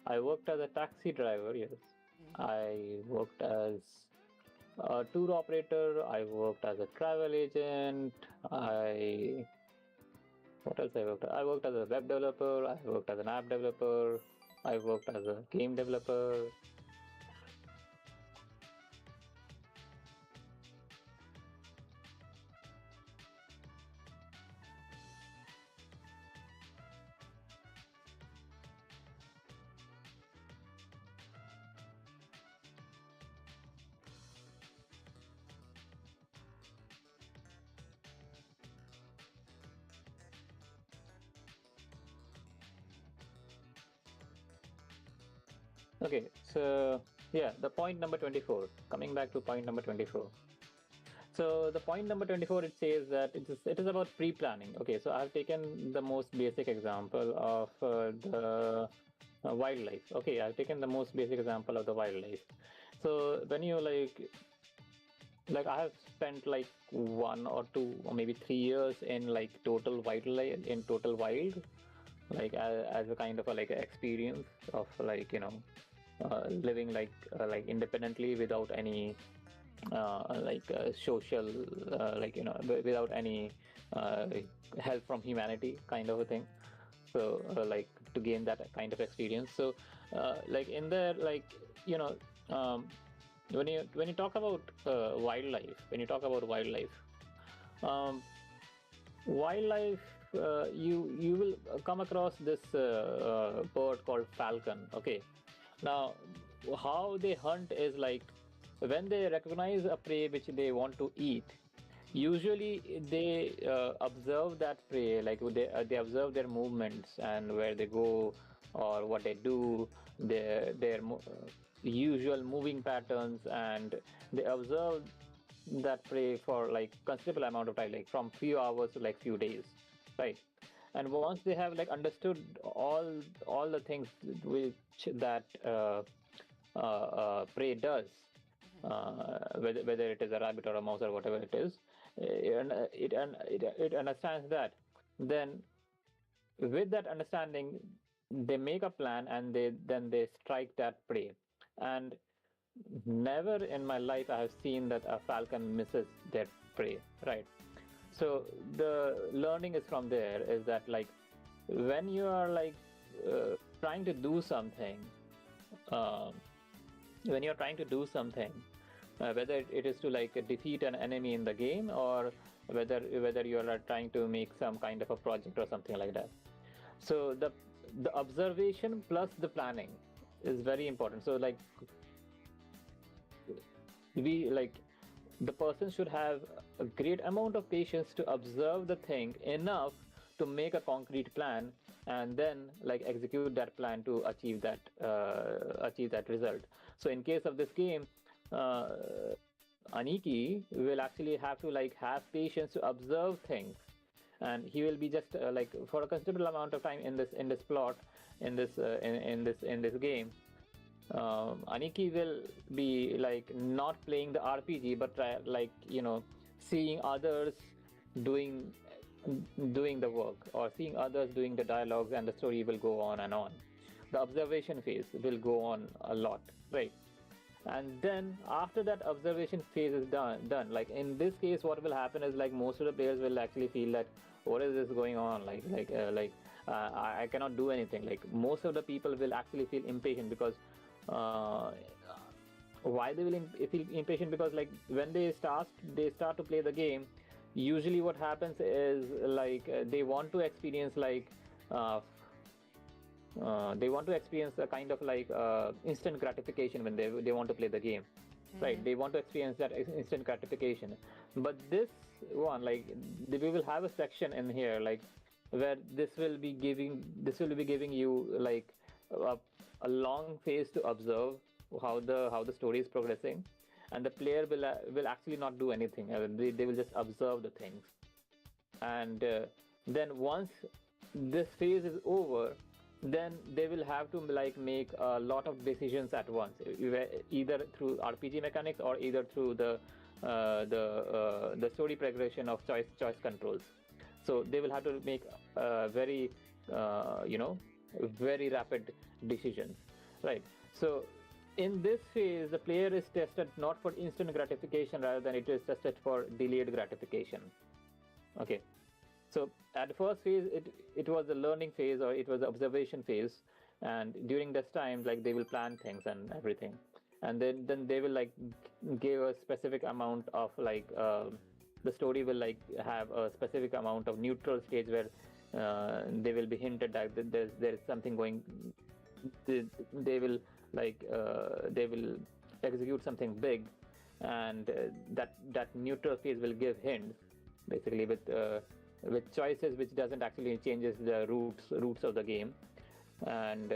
I worked as a taxi driver, yes. I worked as a tour operator, I worked as a travel agent, what else I worked? I worked as a web developer, I worked as an app developer, I worked as a game developer. Okay, so yeah, the point number 24. Coming back to point number 24. So the point number 24, it says that it is about pre-planning. Okay, so I've taken the most basic example of the wildlife. Okay, I've taken the most basic example of the wildlife. So when you like I have spent like 1 or 2 or maybe 3 years in like total wildlife in total wild, like as a kind of a like experience of like living like independently without any social without any help from humanity kind of a thing. So like to gain that kind of experience. So like in there when you talk about wildlife, wildlife, you will come across this bird called falcon. Okay, now how they hunt is like when they recognize a prey which they want to eat, usually they observe that prey, like they observe their movements and where they go or what they do, their usual moving patterns, and they observe that prey for like considerable amount of time, like from few hours to like few days, right? And once they have like understood all the things which that prey does, whether it is a rabbit or a mouse or whatever it is, it understands that. Then with that understanding, they make a plan and then they strike that prey. And never in my life I have seen that a falcon misses their prey, right? So the learning is from there, is that like when you are like trying to do something, whether it is to like defeat an enemy in the game, or whether you are trying to make some kind of a project or something like that. So the observation plus the planning is very important. So like we like the person should have a great amount of patience to observe the thing enough to make a concrete plan, and then like execute that plan to achieve that result. So in case of this game, uh, Aniki will actually have to like have patience to observe things, and he will be just like for a considerable amount of time in this plot, in this game. Aniki will be like not playing the RPG, but like seeing others doing doing the work, or seeing others doing the dialogues, and the story will go on and on. The observation phase will go on a lot, right? And then after that observation phase is done, like in this case what will happen is like most of the players will actually feel that what is this going on, I cannot do anything. Like most of the people will actually feel impatient because uh, why they will feel impatient, because like when they start to play the game, usually what happens is like they want to experience uh, they want to experience a kind of like instant gratification when they want to play the game, right? They want to experience that instant gratification. But this one, like we will have a section in here like where this will be giving you like a, a long phase to observe how the story is progressing, and the player will actually not do anything. They will just observe the things, and then once this phase is over, then they will have to like make a lot of decisions at once, either through RPG mechanics or either through the story progression of choice controls. So they will have to make very very rapid decisions, right? So in this phase, the player is tested not for instant gratification, rather than it is tested for delayed gratification. Okay. So at the first phase, it was the learning phase, or it was the observation phase, and during this time, like they will plan things and everything, and then they will like give a specific amount of like the story will like have a specific amount of neutral stage where they will be hinted that there is something going. They will like they will execute something big, and that neutral phase will give hints, basically with choices which doesn't actually changes the roots of the game. And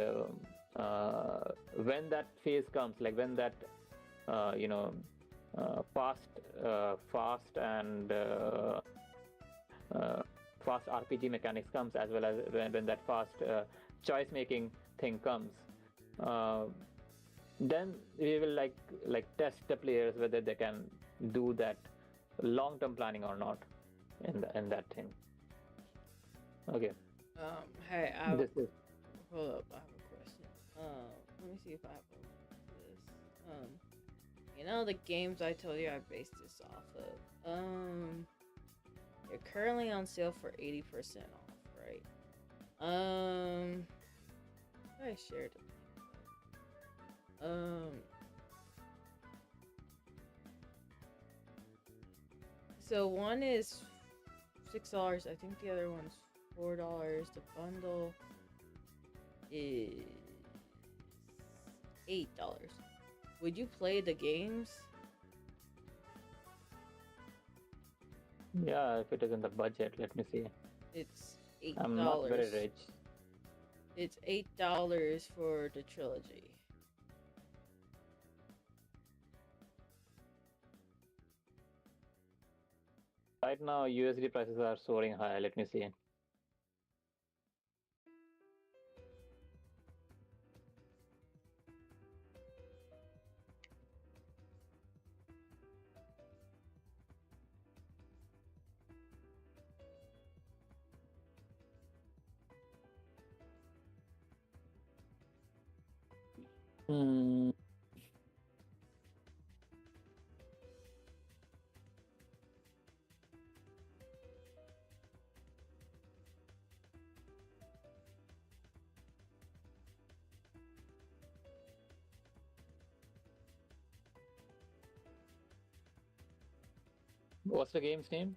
when that phase comes, like when that fast and fast RPG mechanics comes, as well as when that fast choice making thing comes, uh, then we will like test the players whether they can do that long term planning or not in that thing. Okay. Hey, This is hold up. I have a question. Let me see if I have this. You know the games I told you I based this off of. They're currently on sale for 80% off, right? I shared it. So one is $6. I think the other one's $4. The bundle is $8. Would you play the games? Yeah, if it is in the budget, let me see. It's $8. I'm not very rich. It's $8 for the trilogy. Right now, USD prices are soaring high. Let me see. Hmm. What's the game's name?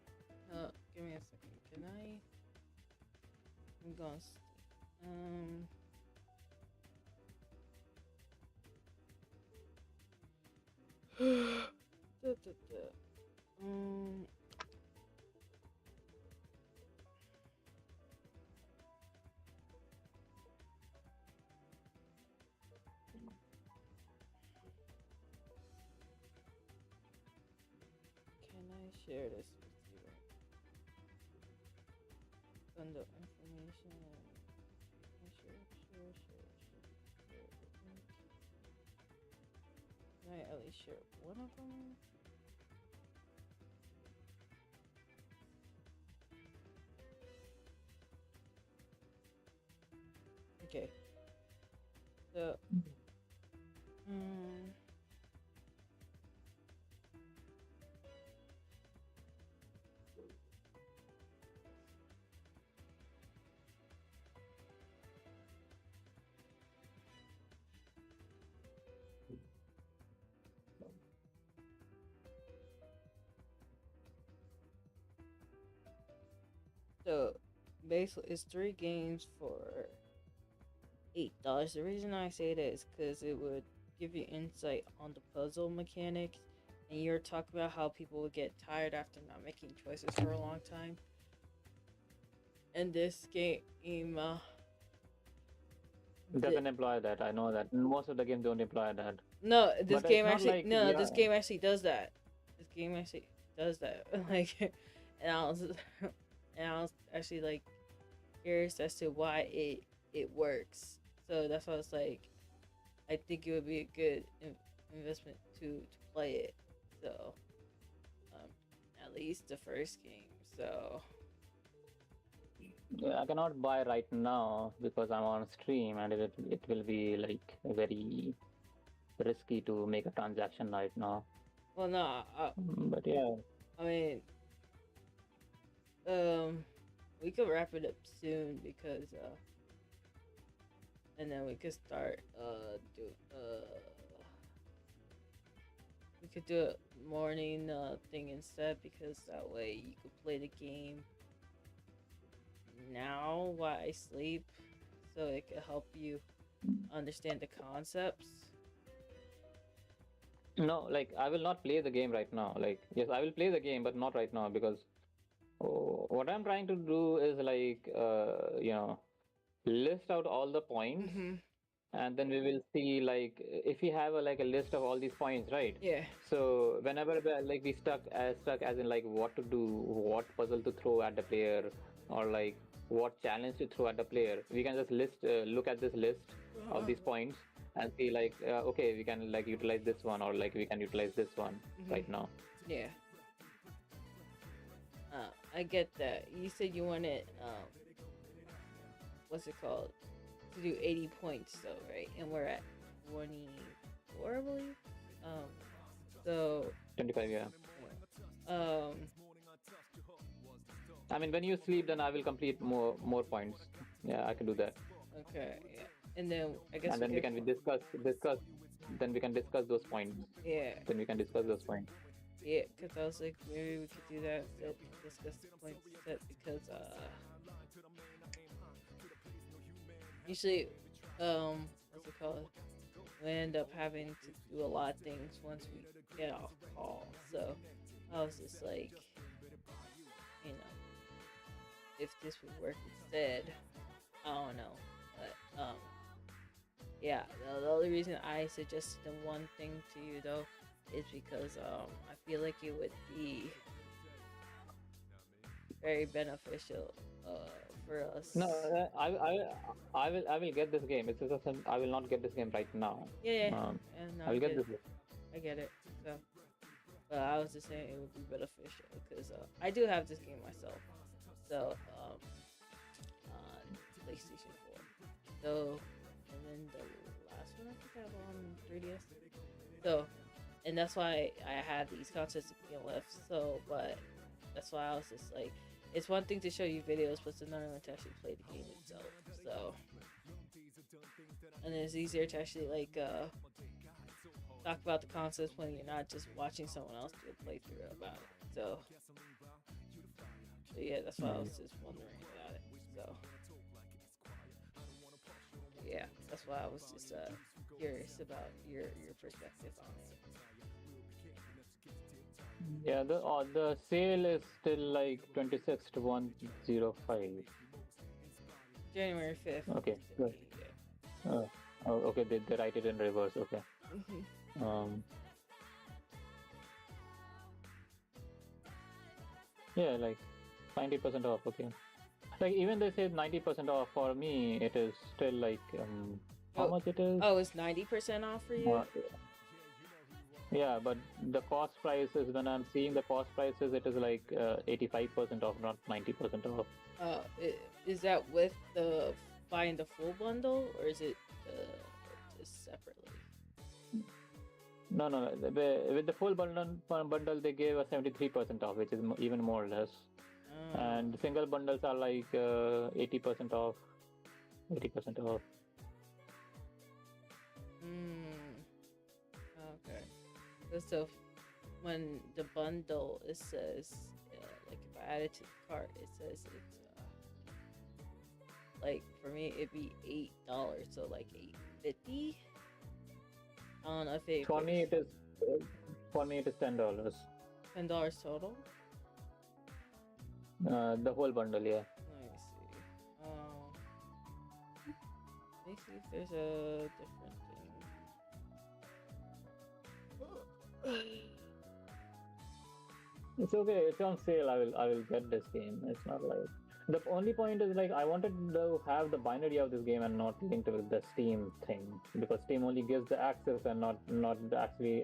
me a second. Can I? I'm going. Da, da, da. Can I share this with you? Send the information. Share. Can I at least share one of them? Okay. So, So basically, it's 3 games for $8. The reason I say that is because it would give you insight on the puzzle mechanics, and you're talking about how people would get tired after not making choices for a long time. And this game, doesn't employ that. I know that most of the games don't employ that. no, this But game it's not actually like, no, yeah. this game actually does that. This game actually does that. Like, and I was actually like curious as to why it works. So that's why I was like, I think it would be a good investment to play it. So, at least the first game. So, Yeah, I cannot buy right now because I'm on stream, and it will be like very risky to make a transaction right now. well, no, But yeah, I mean, we could wrap it up soon because and then we could start we could do a morning thing instead, because that way you could play the game now while I sleep, so it could help you understand the concepts. no, like I will not play the game right now. Like, yes, I will play the game, but not right now because what I'm trying to do is like, list out all the points, and then we will see like if we have like a list of all these points, right? Yeah. So whenever we stuck as in like what to do, what puzzle to throw at the player, or like what challenge to throw at the player, we can just look at this list of these points and see like okay, we can like utilize this one, or like we can utilize this one right now. Yeah. I get that. You said you wanted what's it called? To do 80 points though, right? And we're at 24, I believe. So 25, yeah. um I mean, when you sleep, then I will complete more points. Yeah, I can do that. okay, yeah. And then I guess And then we can discuss. Then we can discuss those points. yeah. Then we can discuss those points. Yeah, because I was like, maybe we could do that instead, discuss the point set, because usually what's it called, we end up having to do a lot of things once we get off call. So I was just like, you know, if this would work instead, I don't know. But yeah, the only reason I suggested the one thing to you though is because I feel like it would be very beneficial for us. No, I will get this game. It's just I will not get this game right now. Yeah. No, I will get this. I get it. So, but I was just saying it would be beneficial because I do have this game myself. So on PlayStation 4. So, and then the last one I think I have on 3DS. So, and that's why I had these concepts to begin with. So, but that's why I was just like, it's one thing to show you videos, but it's another one to actually play the game itself. So, and it's easier to actually like talk about the concepts when you're not just watching someone else do a playthrough about it. So, So yeah, that's why I was just wondering about it. So yeah, that's why I was just curious about your perspective on it. Yeah, the sale is still like 26 to 105. January 5th. Okay, good. Oh, okay, they write it in reverse. Okay. Yeah, like 90% off. Okay. Like even they say 90% off, for me it is still like how much it is? Oh, it's 90% off for you? Yeah, but the cost prices, when I'm seeing the cost prices, it is like 85% off, not 90% off. Is that with the buying the full bundle, or is it just separately? No. With the full bundle they gave us 73% off, which is even more or less. And single bundles are like 80% off. 80% off. Okay. So when the bundle, it says like if I add it to the cart, it says it's like for me it'd be $8, so like $8.50. I don't know if it. For me it is $10. $10 total. The whole bundle, yeah. Let me see if there's a different thing. It's okay. It's on sale. I will get this game. It's not like the only point is like I wanted to have the binary of this game and not linked with the Steam thing, because Steam only gives the access and not actually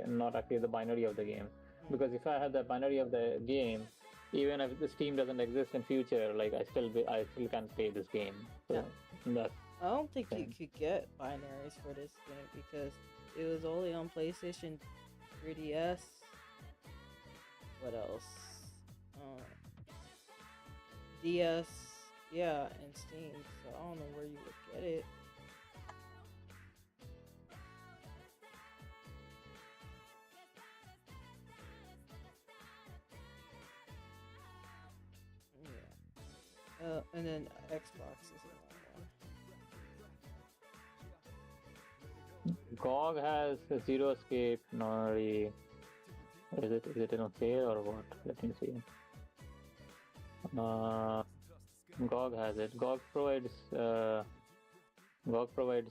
the binary of the game. Because if I had the binary of the game, even if the Steam doesn't exist in future, like I still can play this game. So that's. I don't think you could get binaries for this game because it was only on PlayStation 3DS. What else? DS, yeah, and Steam. So I don't know where you would get it. Yeah. And then Xbox is another one. GOG has Zero Escape, Nori. Is it on sale or what? Let me see. GOG has it. GOG provides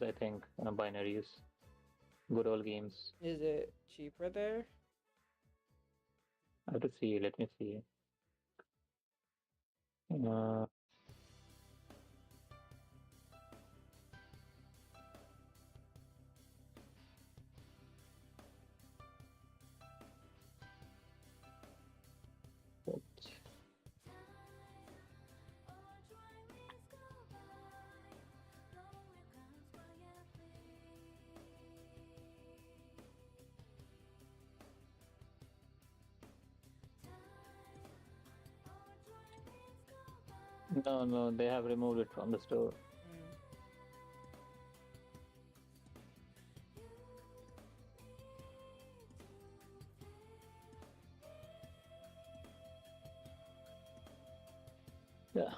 I think binaries. Good old games. Is it cheaper there? I have to see. Let me see. No, they have removed it from the store. Yeah.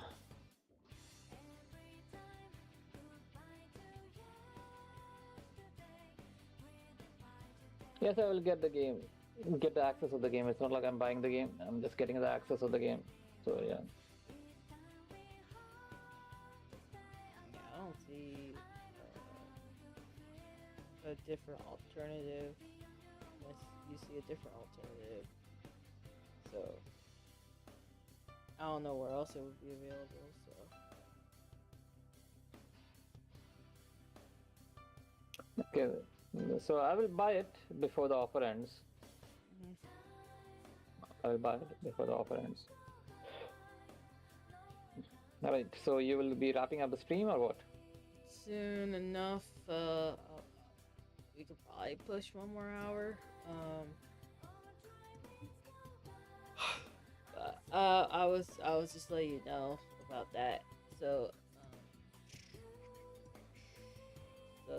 Yes, I will get the game, get the access of the game. It's not like I'm buying the game. I'm just getting the access of the game. So yeah. I don't see a different alternative. Unless you see a different alternative. So I don't know where else it would be available. So okay, so I will buy it before the offer ends. I will buy it before the offer ends. All right, so you will be wrapping up the stream or what? soon enough. We could probably push one more hour. I was just letting you know about that. So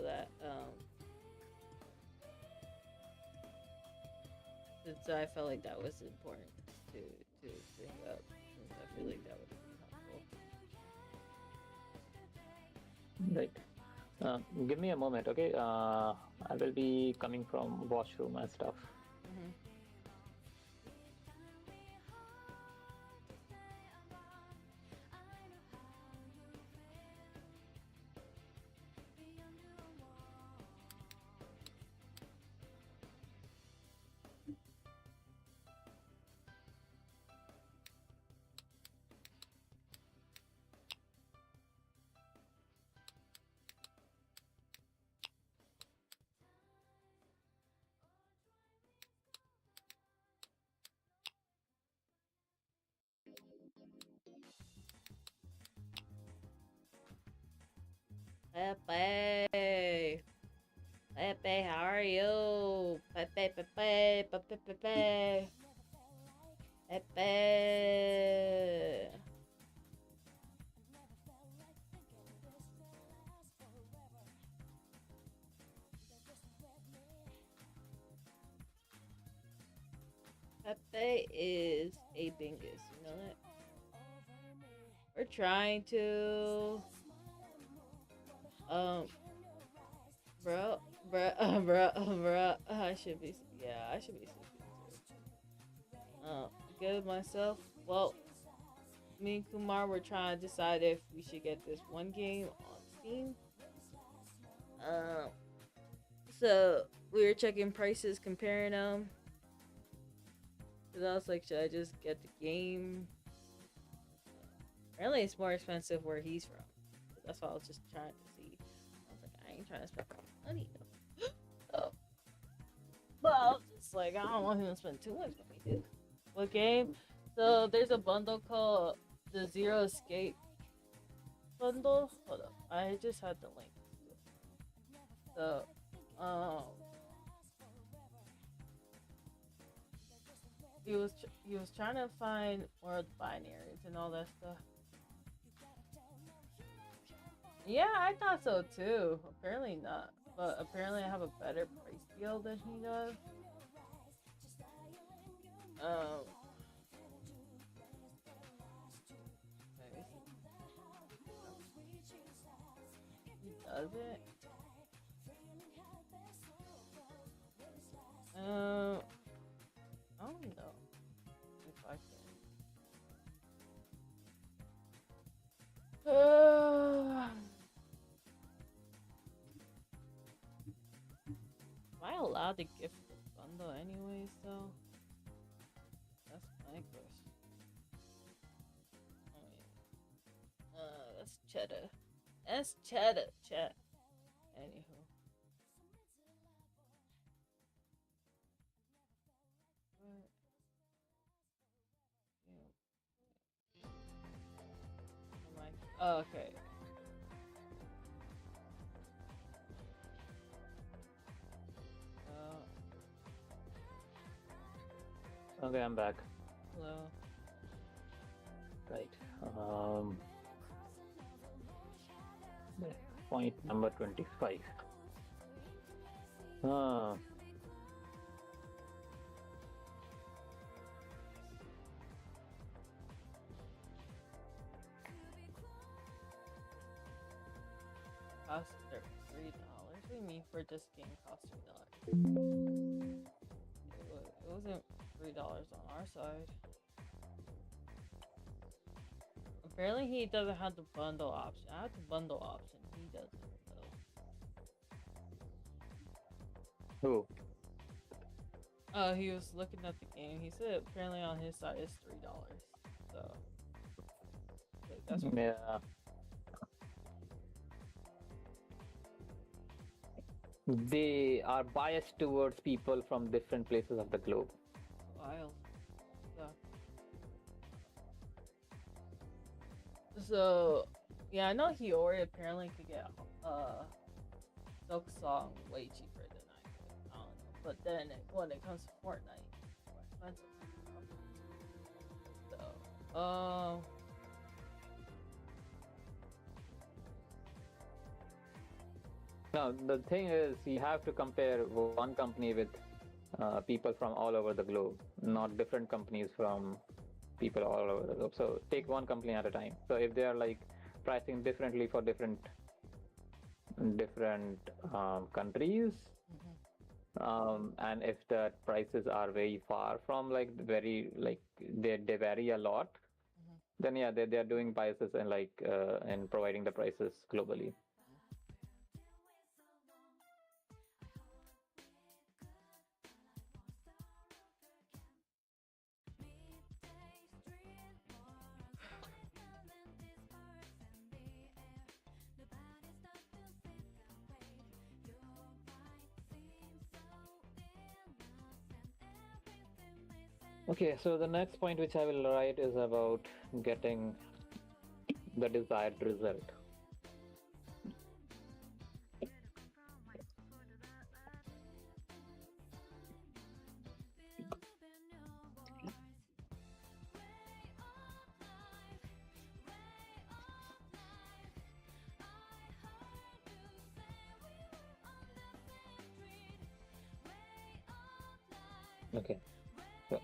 that since I felt like that was important to bring up, since I feel like that would be helpful. Right. Give me a moment, okay? I will be coming from washroom and stuff. Mm-hmm. Pepe. Pepe, how are you? Pepe, Pepe, Pepe, Pepe. Pepe. Pepe is a bingus, you know that? We're trying to bro, bro, I should be, yeah, I should be sleeping too. Good myself. Well, me and Kumar were trying to decide if we should get this one game on Steam. So we were checking prices, comparing them. Cause I was like, should I just get the game? Apparently, it's more expensive where he's from. That's why I was just trying to see. I was like, I ain't trying to spend money though. So, but I was just like, I don't want him to spend too much money, dude. What game? So there's a bundle called the Zero Escape bundle. Hold up, I just had the link. So, he was trying to find more binaries and all that stuff. Yeah, I thought so too. Apparently not, but apparently I have a better price deal than he does. He doesn't. I don't know if I can. Am I allowed to gift the bundle anyways, though? That's my question. That's cheddar. That's cheddar, chat. Anywho. Oh, okay. Okay, I'm back. Hello. Right. Point number 25. Cost $3. What do you mean for this game cost $3? It wasn't $3 on our side. Apparently he doesn't have the bundle option. I have the bundle option. He doesn't though. Who? Oh, he was looking at the game. He said apparently on his side it's $3. So that's what Yeah. They are biased towards people from different places of the globe. wild. So yeah, I know Hiyori apparently could get Silk Song way cheaper than I could. I don't know. But then when it comes to Fortnite, it's more expensive. So Now, the thing is, you have to compare one company with people from all over the globe, not different companies from people all over the globe. So take one company at a time. So if they are like pricing differently for different countries, and if the prices are very far from like very like they vary a lot, then yeah, they are doing prices and like and providing the prices globally. Okay, so the next point which I will write is about getting the desired result. Okay, so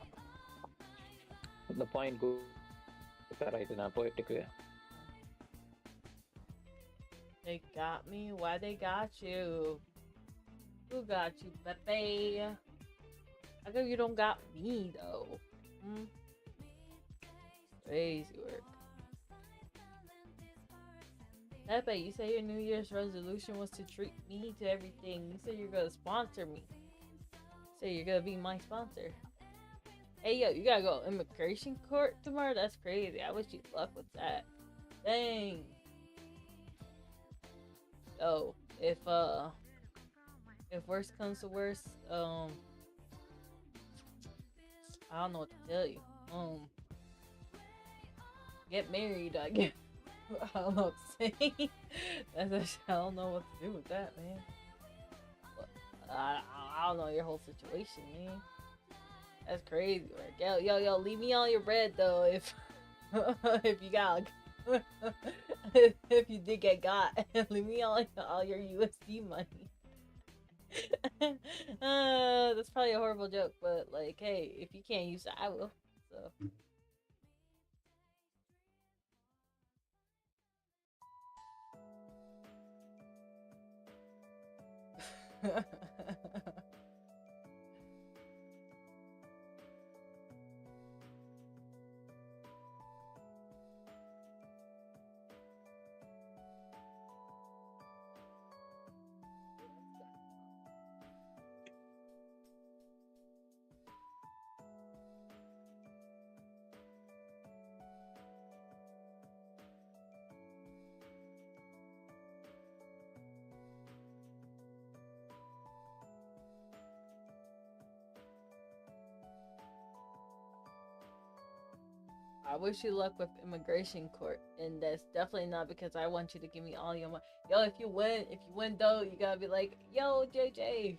the point goes right in a poetic way. They got me. Why they got you? Who got you, Pepe? How come you don't got me though? Crazy work. Pepe, you say your New Year's resolution was to treat me to everything. You said you're gonna sponsor me. You say you're gonna be my sponsor. Hey yo, you gotta go immigration court tomorrow? That's crazy. I wish you luck with that. Dang. Oh, if worst comes to worst, I don't know what to tell you. Get married, I guess. I don't know what to say. That's I don't know what to do with that, man. But I don't know your whole situation, man. That's crazy work. Yo, leave me all your bread though. If if you got, if you did get got, leave me all your USD money. That's probably a horrible joke, but like, hey, if you can't use it, I will. So. I wish you luck with immigration court, and that's definitely not because I want you to give me all your money. Yo, if you win though, you gotta be like, yo, JJ,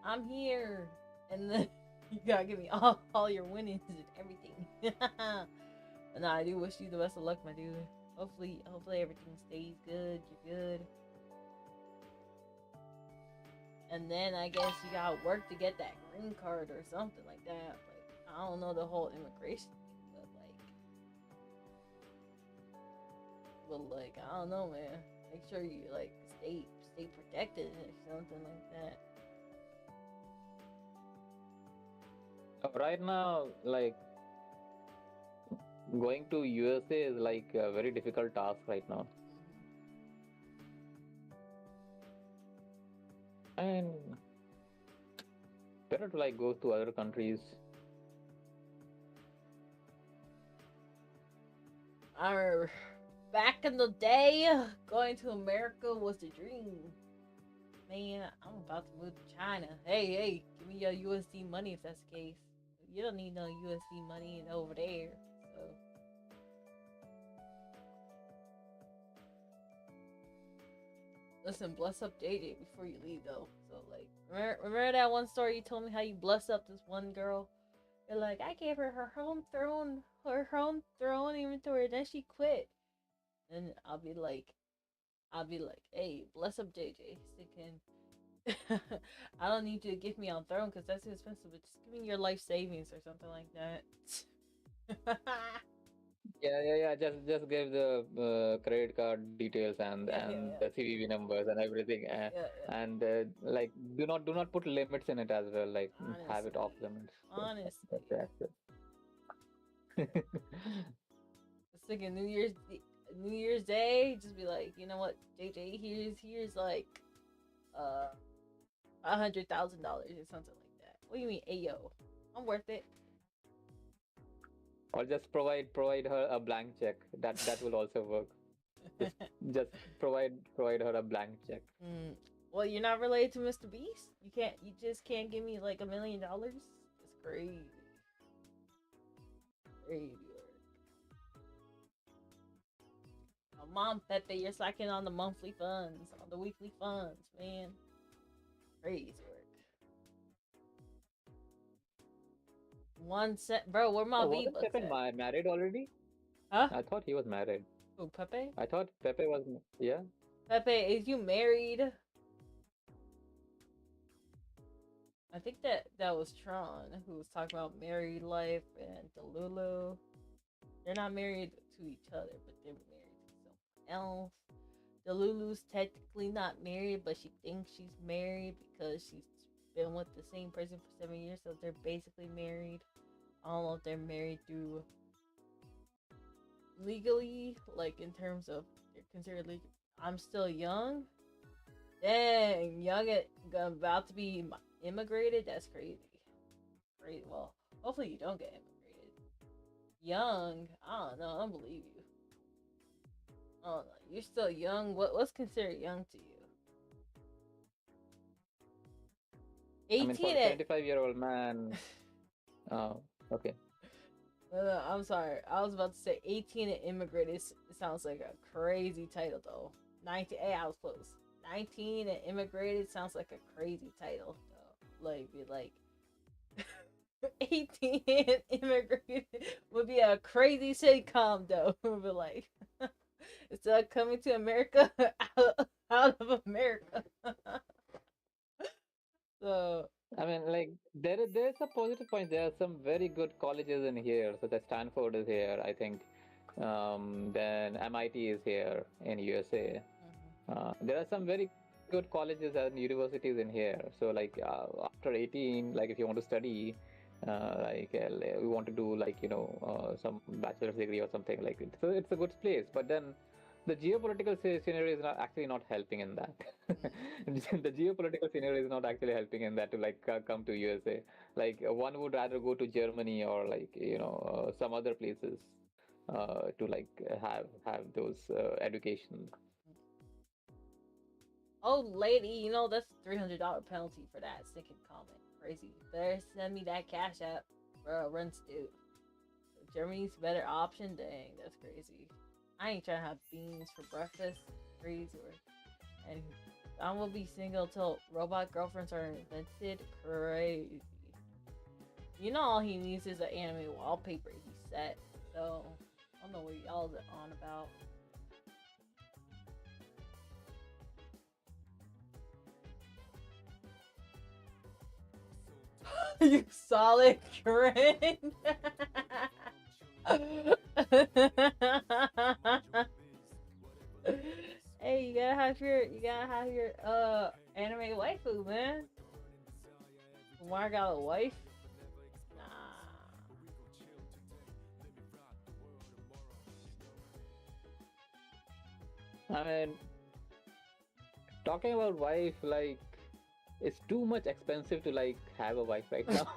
I'm here, and then you gotta give me all your winnings and everything. But nah, I do wish you the best of luck, my dude. Hopefully everything stays good. You're good. And then I guess you gotta work to get that green card or something like that. Like, I don't know the whole immigration. But like, I don't know, man. Make sure you like stay protected or something like that. Right now, like going to USA is like a very difficult task right now. And better to like go to other countries. I remember back in the day, going to America was the dream. Man, I'm about to move to China. Hey, give me your USD money if that's the case. You don't need no USD money over there. So. Listen, bless up JJ before you leave though. So like, remember that one story you told me how you blessed up this one girl? You're like, I gave her her home throne inventory, then she quit. And I'll be like, hey, bless up JJ. Thinking, I don't need you to give me on throne because that's too expensive, but just give me your life savings or something like that. Yeah. Just give the credit card details and Yeah. the CVV numbers and everything, Yeah. and like do not put limits in it as well. Like have it off Honestly. limits. So Honestly. that's it. It's like a New Year's Day, just be like, you know what, JJ, here's like $100,000 or something like that. What do you mean, ayo? I'm worth it. Or just provide her a blank check. That will also work. Just provide her a blank check. Well, you're not related to Mr. Beast. You just can't give me like $1 million. It's crazy. Crazy work. Oh, Mom, Pepe, you're slacking on the monthly funds, on the weekly funds, man. Crazy work. 1 cent, bro. Where my V Wasn't bucks Pepe at? married already? Huh? I thought he was married. Who, Pepe? I thought Pepe was. Yeah. Pepe, is you married? I think that was Tron who was talking about married life and Delulu. They're not married to each other, but they're married to someone else. Delulu's technically not married, but she thinks she's married because she's been with the same person for 7 years, so they're basically married. I don't know if they're married through legally, like in terms of they're considered legal. I'm still young. Dang, young at about to be immigrated. That's crazy. Crazy. Well, hopefully you don't get immigrated. Young. I don't know. I don't believe you. I don't know. You're still young. What's considered young to you? 18 I mean, for a 25-year-old man. Oh, okay. No, I'm sorry. I was about to say 18 and immigrated. It sounds like a crazy title though. 19. Hey, I was close. 19 and immigrated sounds like a crazy title though. Like be like 18 and immigrated would be a crazy sitcom though. Would be like it's coming to America out of America. So I mean, like there's a positive point. There are some very good colleges in here, such as Stanford is here, I think. Then MIT is here in USA. There are some very good colleges and universities in here. So like after 18, like if you want to study, we want to do like some bachelor's degree or something like it. So it's a good place. But then the geopolitical scenario is not helping in that. The geopolitical scenario is not actually helping in that to like come to USA. Like one would rather go to Germany or like some other places to like have those education. oh, lady, that's $300 penalty for that stinking comment. Crazy. Better send me that cash app, bro. Runs dude. Germany's a better option. Dang, that's crazy. I ain't trying to have beans for breakfast. Crazy. And I will be single till robot girlfriends are invented. Crazy. All he needs is an anime wallpaper. He's set. So I don't know what y'all's on about. You solid cringe. Hey, you gotta have your anime waifu, man. Why got a wife? I mean, talking about wife, like, it's too much expensive to like have a wife right now.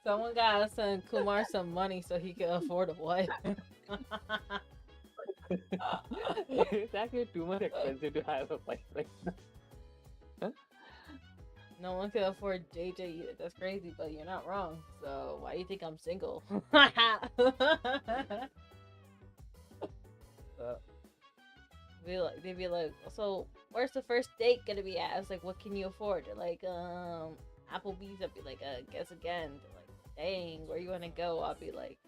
Someone gotta send Kumar some money so he can afford a wife. It's actually too much expensive to have a wife right now. No one can afford JJ either. That's crazy, but you're not wrong. So why do you think I'm single? They'd be like, so where's the first date gonna be at? I was like, what can you afford? They're like, Applebee's. I'd be like, guess again. They're like, dang, where you wanna go? I'll be like,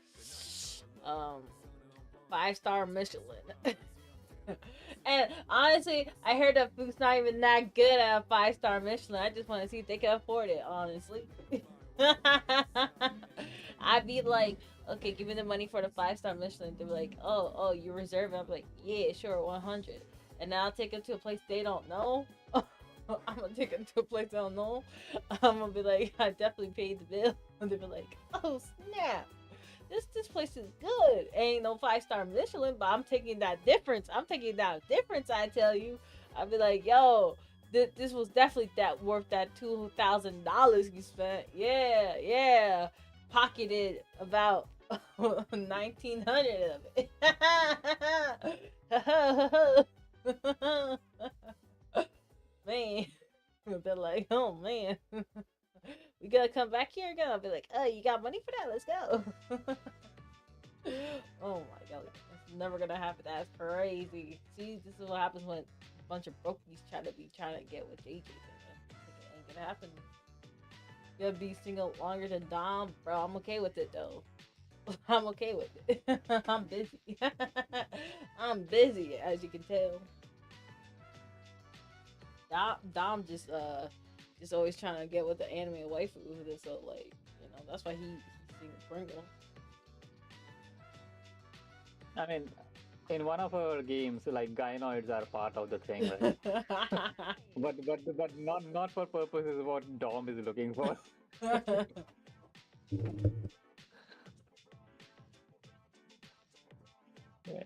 5-star Michelin. And honestly, I heard that food's not even that good at a 5-star Michelin. I just want to see if they can afford it, honestly. I'd be like, okay, give me the money for the 5-star Michelin. They'd be like, oh, you reserve it. I'm like, yeah, sure, 100. And now I'll take them to a place they don't know. I'm gonna take them to a place I don't know. I'm gonna be like, I definitely paid the bill. And they'll be like, oh snap, this place is good. Ain't no 5-star Michelin, but I'm taking that difference. I tell you. I'll be like, yo, this was definitely that worth that $2,000 you spent. Yeah. Pocketed about 1,900 of it. Man, they're like, oh man, we gotta come back here again. I'll be like, oh, you got money for that? Let's go. Oh my god, it's never gonna happen. That's crazy. See, this is what happens when a bunch of brokies trying to get with JJ. It ain't gonna happen. Gonna be single longer than Dom, bro. I'm okay with it though. I'm okay with it. I'm busy. I'm busy, as you can tell. Dom just always trying to get with the anime waifu, so like, you know, that's why he's single Pringle. I mean, in one of our games, like gynoids are part of the thing, right? but not for purposes what Dom is looking for. Yeah.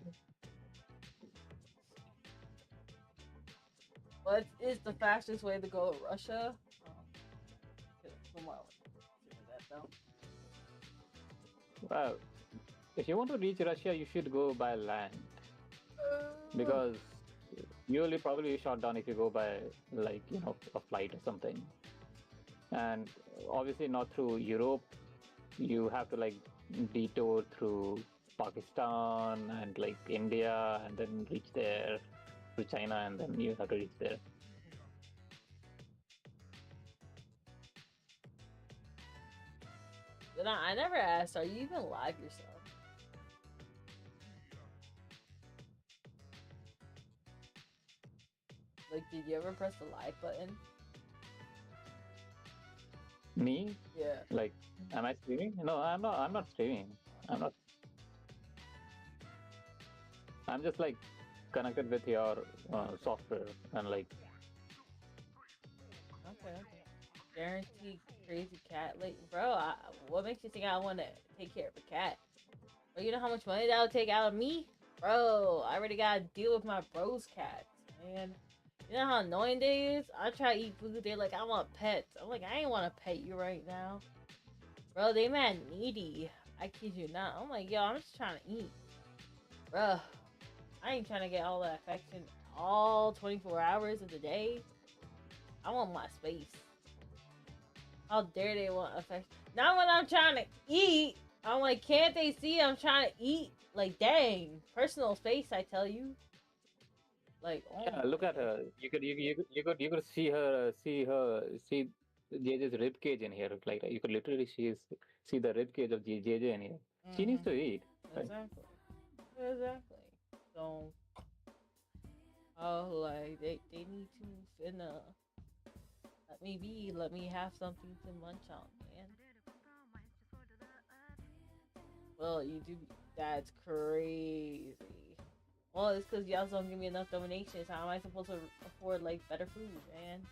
What is the fastest way to go to Russia? Well, if you want to reach Russia, you should go by land, because you'll be probably shot down if you go by, like, you know, a flight or something. And obviously not through Europe. You have to like detour through Pakistan and like India, and then reach there, to China, and then you have to reach there. But I never asked, are you even live yourself? Like, did you ever press the live button? Me? Yeah. Like, am I streaming? No, I'm not. I'm not streaming. I'm not. I'm just like connected with your software and like. Okay. Guaranteed crazy cat. Like, bro, what makes you think I want to take care of a cat? Bro, you know how much money that would take out of me? Bro, I already got to deal with my bro's cats, man. You know how annoying they is? I try to eat food, they're like, I want pets. I'm like, I ain't want to pet you right now. Bro, they mad needy. I kid you not. I'm like, yo, I'm just trying to eat. Bro, I ain't trying to get all that affection all 24 hours of the day. I want my space. How dare they want affection? Not when I'm trying to eat. I'm like, can't they see I'm trying to eat? Like, dang. Personal space, I tell you. Like, oh Yeah, look at her. You could see JJ's rib cage in here. Like, you could literally see the rib cage of JJ in here. She needs to eat. Right? Exactly. So, oh, like they need to finna let me be. Let me have something to munch on, man. Well, you do. That's crazy. Well, it's because y'all don't give me enough donations. How am I supposed to afford, like, better food, man?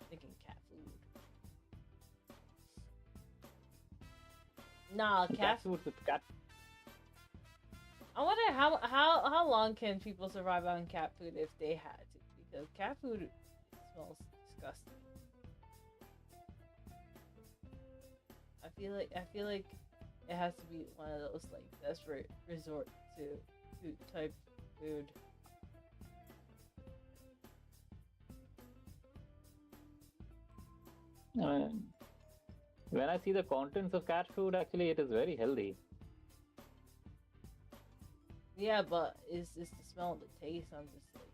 Thinking cat food. Nah, cat food. Cat. I wonder how long can people survive on cat food if they had to? Because cat food smells disgusting. I feel like it has to be one of those, like, desperate resort to food type food. When I see the contents of cat food, actually, it is very healthy. Yeah, but it's just the smell and the taste. I'm just like,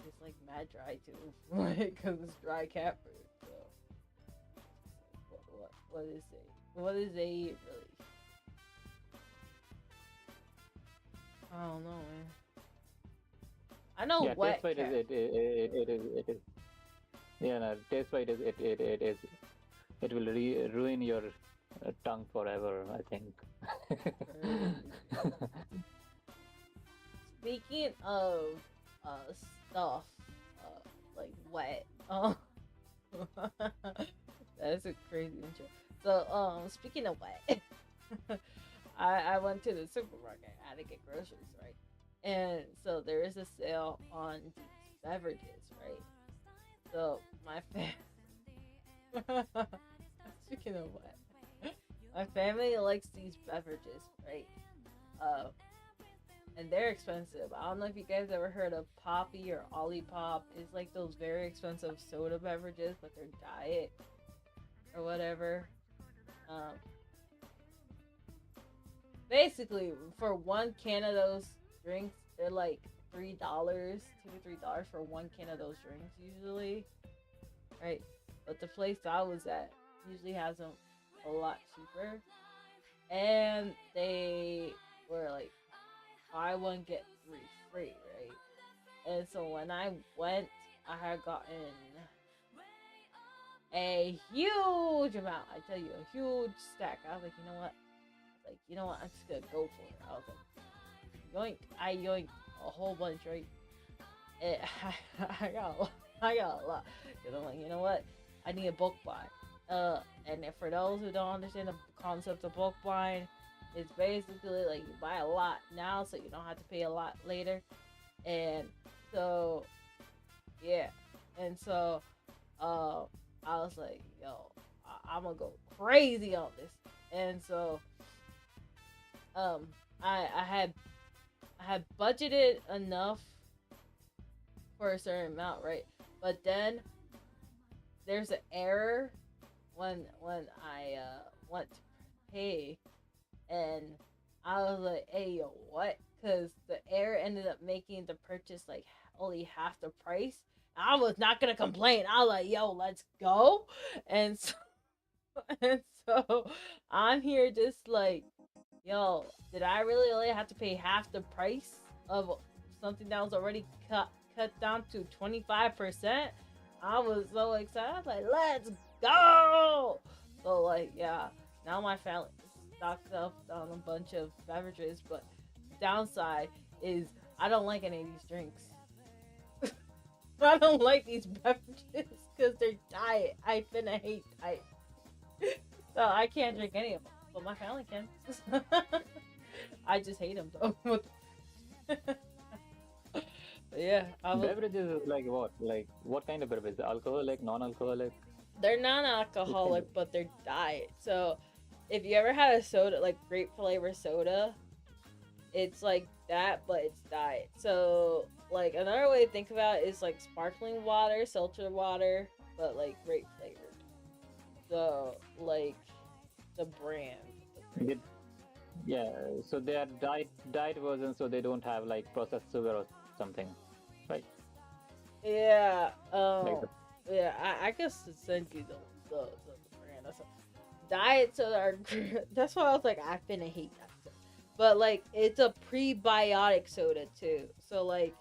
it's like mad dry too, because it's dry cat food. So, what is it? What is it really? I don't know, man. I know yeah, wet taste cat. it is. Yeah, no, taste wise it will ruin your tongue forever, I think. Speaking of stuff like wet, that's a crazy intro. So speaking of wet, I went to the supermarket. I had to get groceries, right? And so there is a sale on these beverages, right? So my speaking of wet, my family likes these beverages, right? Uh, and they're expensive. I don't know if you guys ever heard of Poppy or Olipop. It's like those very expensive soda beverages, but they're diet or whatever. Um, Basically, for one can of those drinks, they're like $3, $2 to $3 for one can of those drinks usually, right? But the place I was at usually has them a lot cheaper, and they were like buy one get three free, right? And so when I went, I had gotten a huge amount. I tell you, a huge stack. I was like, you know what? I'm just gonna go for it. I was like, yoink! I yoinked a whole bunch, right? It, I got a lot. Cause I'm like, you know what? I need a bulk buy. And if for those who don't understand the concept of bulk buying, it's basically like you buy a lot now, so you don't have to pay a lot later. And so, yeah. And so, I was like, yo, I'm gonna go crazy on this. And so, I had budgeted enough for a certain amount, right? But then there's an error when I went to pay, and I was like, hey, yo, what? Because the error ended up making the purchase like only half the price. I was not gonna complain. I was like, yo, let's go. And so, and so I'm here just like, yo, did I really only have to pay half the price of something that was already cut down to 25%? I was so excited. I was like, let's go. So like, yeah, now my family stocked up on a bunch of beverages, but downside is I don't like any of these drinks. I don't like these beverages because they're diet. I finna hate diet. So I can't drink any of them, but my family can. I just hate them though. Yeah, Beverages is like what? Like what kind of beverages? Alcoholic, non-alcoholic? they're non-alcoholic, but they're diet. So if you ever had a soda, like grape flavor soda, it's like that, but it's diet. So like another way to think about it is like sparkling water, seltzer water, but like grape flavored. So like the brand. They- yeah, so they are diet versions, so they don't have like processed sugar or something, right? Yeah. Like the Yeah. I guess to send you the brand. That's diet soda are. That's why I was like, I finna hate that. But like, it's a prebiotic soda too. So like,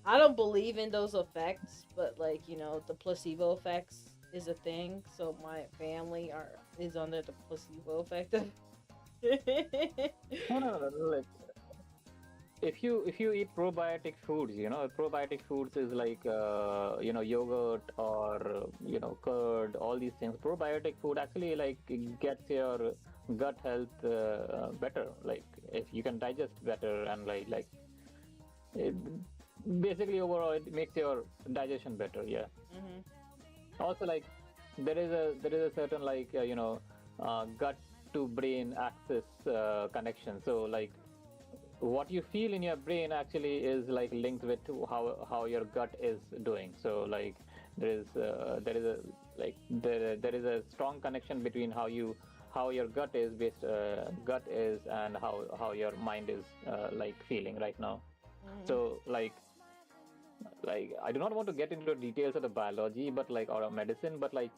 I don't believe in those effects, but like, you know, the placebo effects is a thing. So my family is under the placebo effect. no, like if you eat probiotic foods, probiotic foods is like yogurt or curd, all these things. Probiotic food actually like gets your gut health better. Like if you can digest better and like it, basically overall it makes your digestion better. Yeah. Also like there is a certain like gut to brain axis connection. So like what you feel in your brain actually is like linked with how your gut is doing. So like there is a strong connection between how your gut is and how your mind is like feeling right now. So like I do not want to get into details of the biology but like or medicine, but like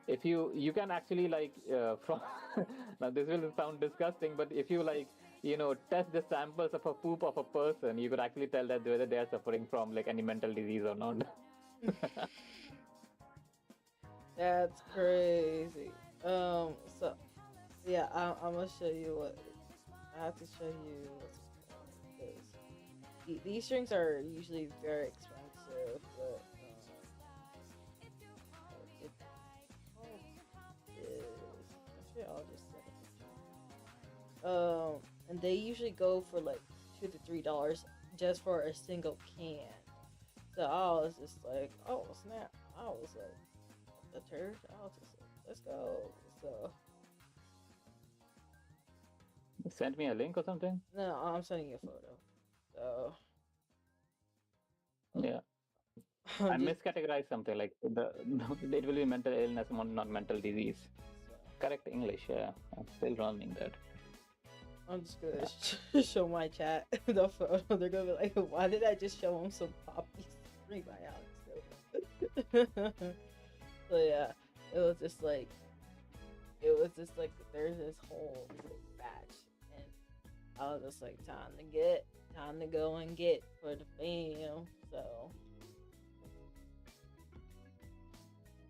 if you can actually like from now this will sound disgusting, but if you like test the samples of a poop of a person, you could actually tell that whether they are suffering from like any mental disease or not. That's crazy. So Yeah, I'm gonna show you what I have to show you. What's it called, 'cause these drinks are usually very expensive, but it is. Actually, I'll just send it. And they usually go for like $2 to $3 just for a single can. So I was just like, oh snap! I was like, the turd. I was just like, let's go. So Send me a link or something. no, I'm sending you a photo. So Yeah, I I'm just miscategorized something like it will be mental illness, not mental disease. so, Correct English. Yeah, I'm still learning that. I'm just gonna show my chat the photo. They're gonna be like, why did I just show them some poppies? Prebiotics. So yeah, it was just like there's this whole batch, and I was just like, time to go and get for the fam. So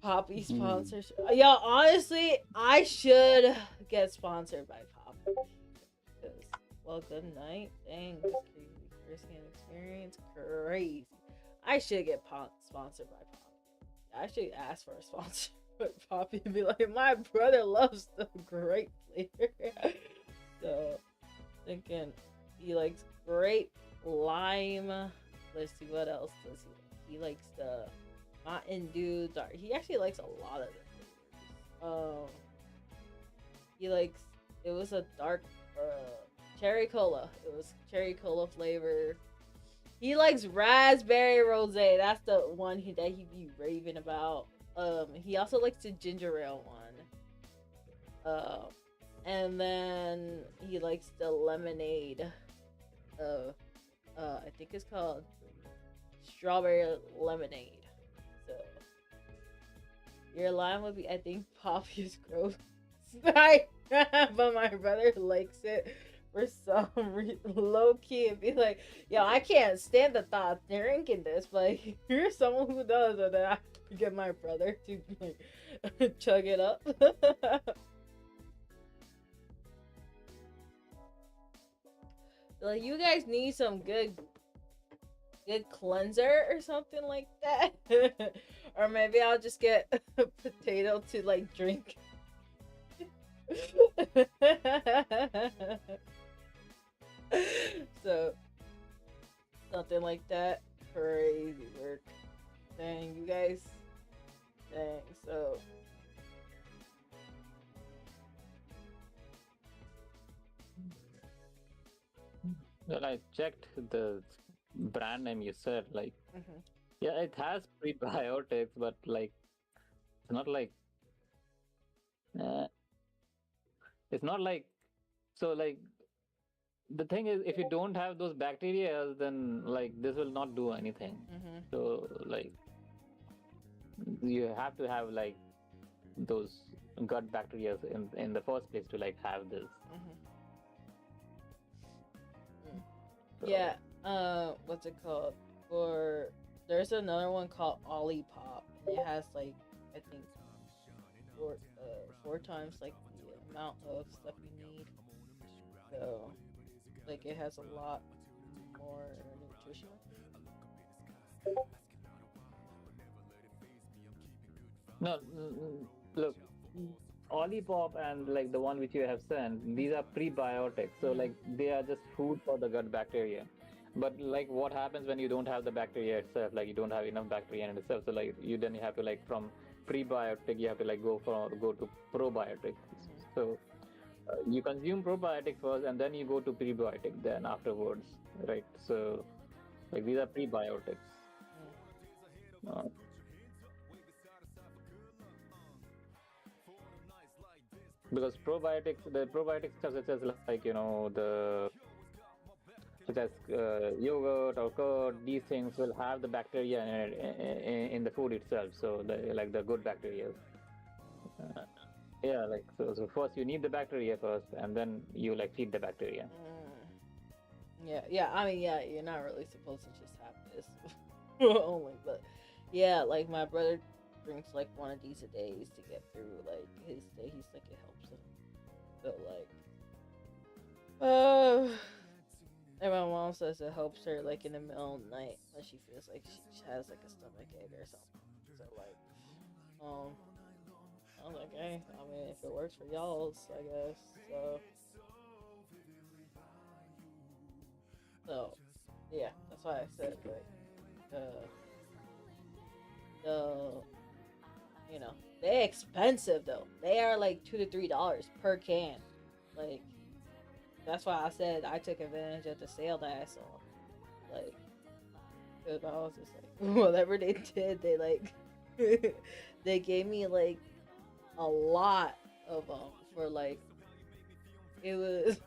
Poppy sponsors. Yo, honestly, I should get sponsored by Poppy. Well, good night. Dang, this crazy first-hand experience. Crazy. I should get sponsored by Poppy. I should ask for a sponsor with Poppy and be like, my brother loves the grape flavor. So, thinking he likes grape, lime. Let's see, what else does he like? He likes the Mountain Dew dark. He actually likes a lot of the flavors. He likes, it was a dark, cherry cola. It was cherry cola flavor. He likes raspberry rosé. That's the one that he be raving about. He also likes the ginger ale one. And then he likes the lemonade. I think it's called strawberry lemonade. So your line would be, I think, Poppy is gross. But my brother likes it. For some low key and be like, yo, I can't stand the thought of drinking this, but here's someone who does, and then I get my brother to like chug it up. Like, you guys need some good cleanser or something like that. Or maybe I'll just get a potato to like drink. So something like that. Crazy work. Dang, you guys. Dang, so Well, I checked the brand name you said. Like, yeah, it has prebiotics, but like, it's not like, uh, it's not like. So like, the thing is, if you don't have those bacteria, then like this will not do anything. So like, you have to have like those gut bacteria in the first place to like have this. So, yeah, what's it called? There's another one called Olipop. And it has like, I think four times like the amount of stuff you need. So like it has a lot more nutrition. no, look, Olipop and like the one which you have sent, these are prebiotics. So like they are just food for the gut bacteria. But like what happens when you don't have the bacteria itself? Like you don't have enough bacteria in itself. So like you have to like from prebiotic you have to like go to probiotic. So you consume probiotic first and then you go to prebiotic then afterwards, right? So like these are prebiotics. Because the probiotic stuff such as like such as yogurt or curd, these things will have the bacteria in the food itself. So like the good bacteria. Yeah, like so first you need the bacteria first, and then you like feed the bacteria. Yeah. I mean, yeah, you're not really supposed to just have this only, but yeah, like my brother drinks like one of these a day to get through like his day. He's like, it helps him. So like, and my mom says it helps her like in the middle of the night when she feels like she has like a stomach ache or something. So like, I was like, hey, I mean, if it works for y'all's, I guess. So yeah, that's why I said like, the you know, they're expensive though. They are like $2 to $3 per can. Like, that's why I said I took advantage of the sale that I saw. Like, cause I was just like, whatever they did, they like, they gave me like a lot of them for like, it was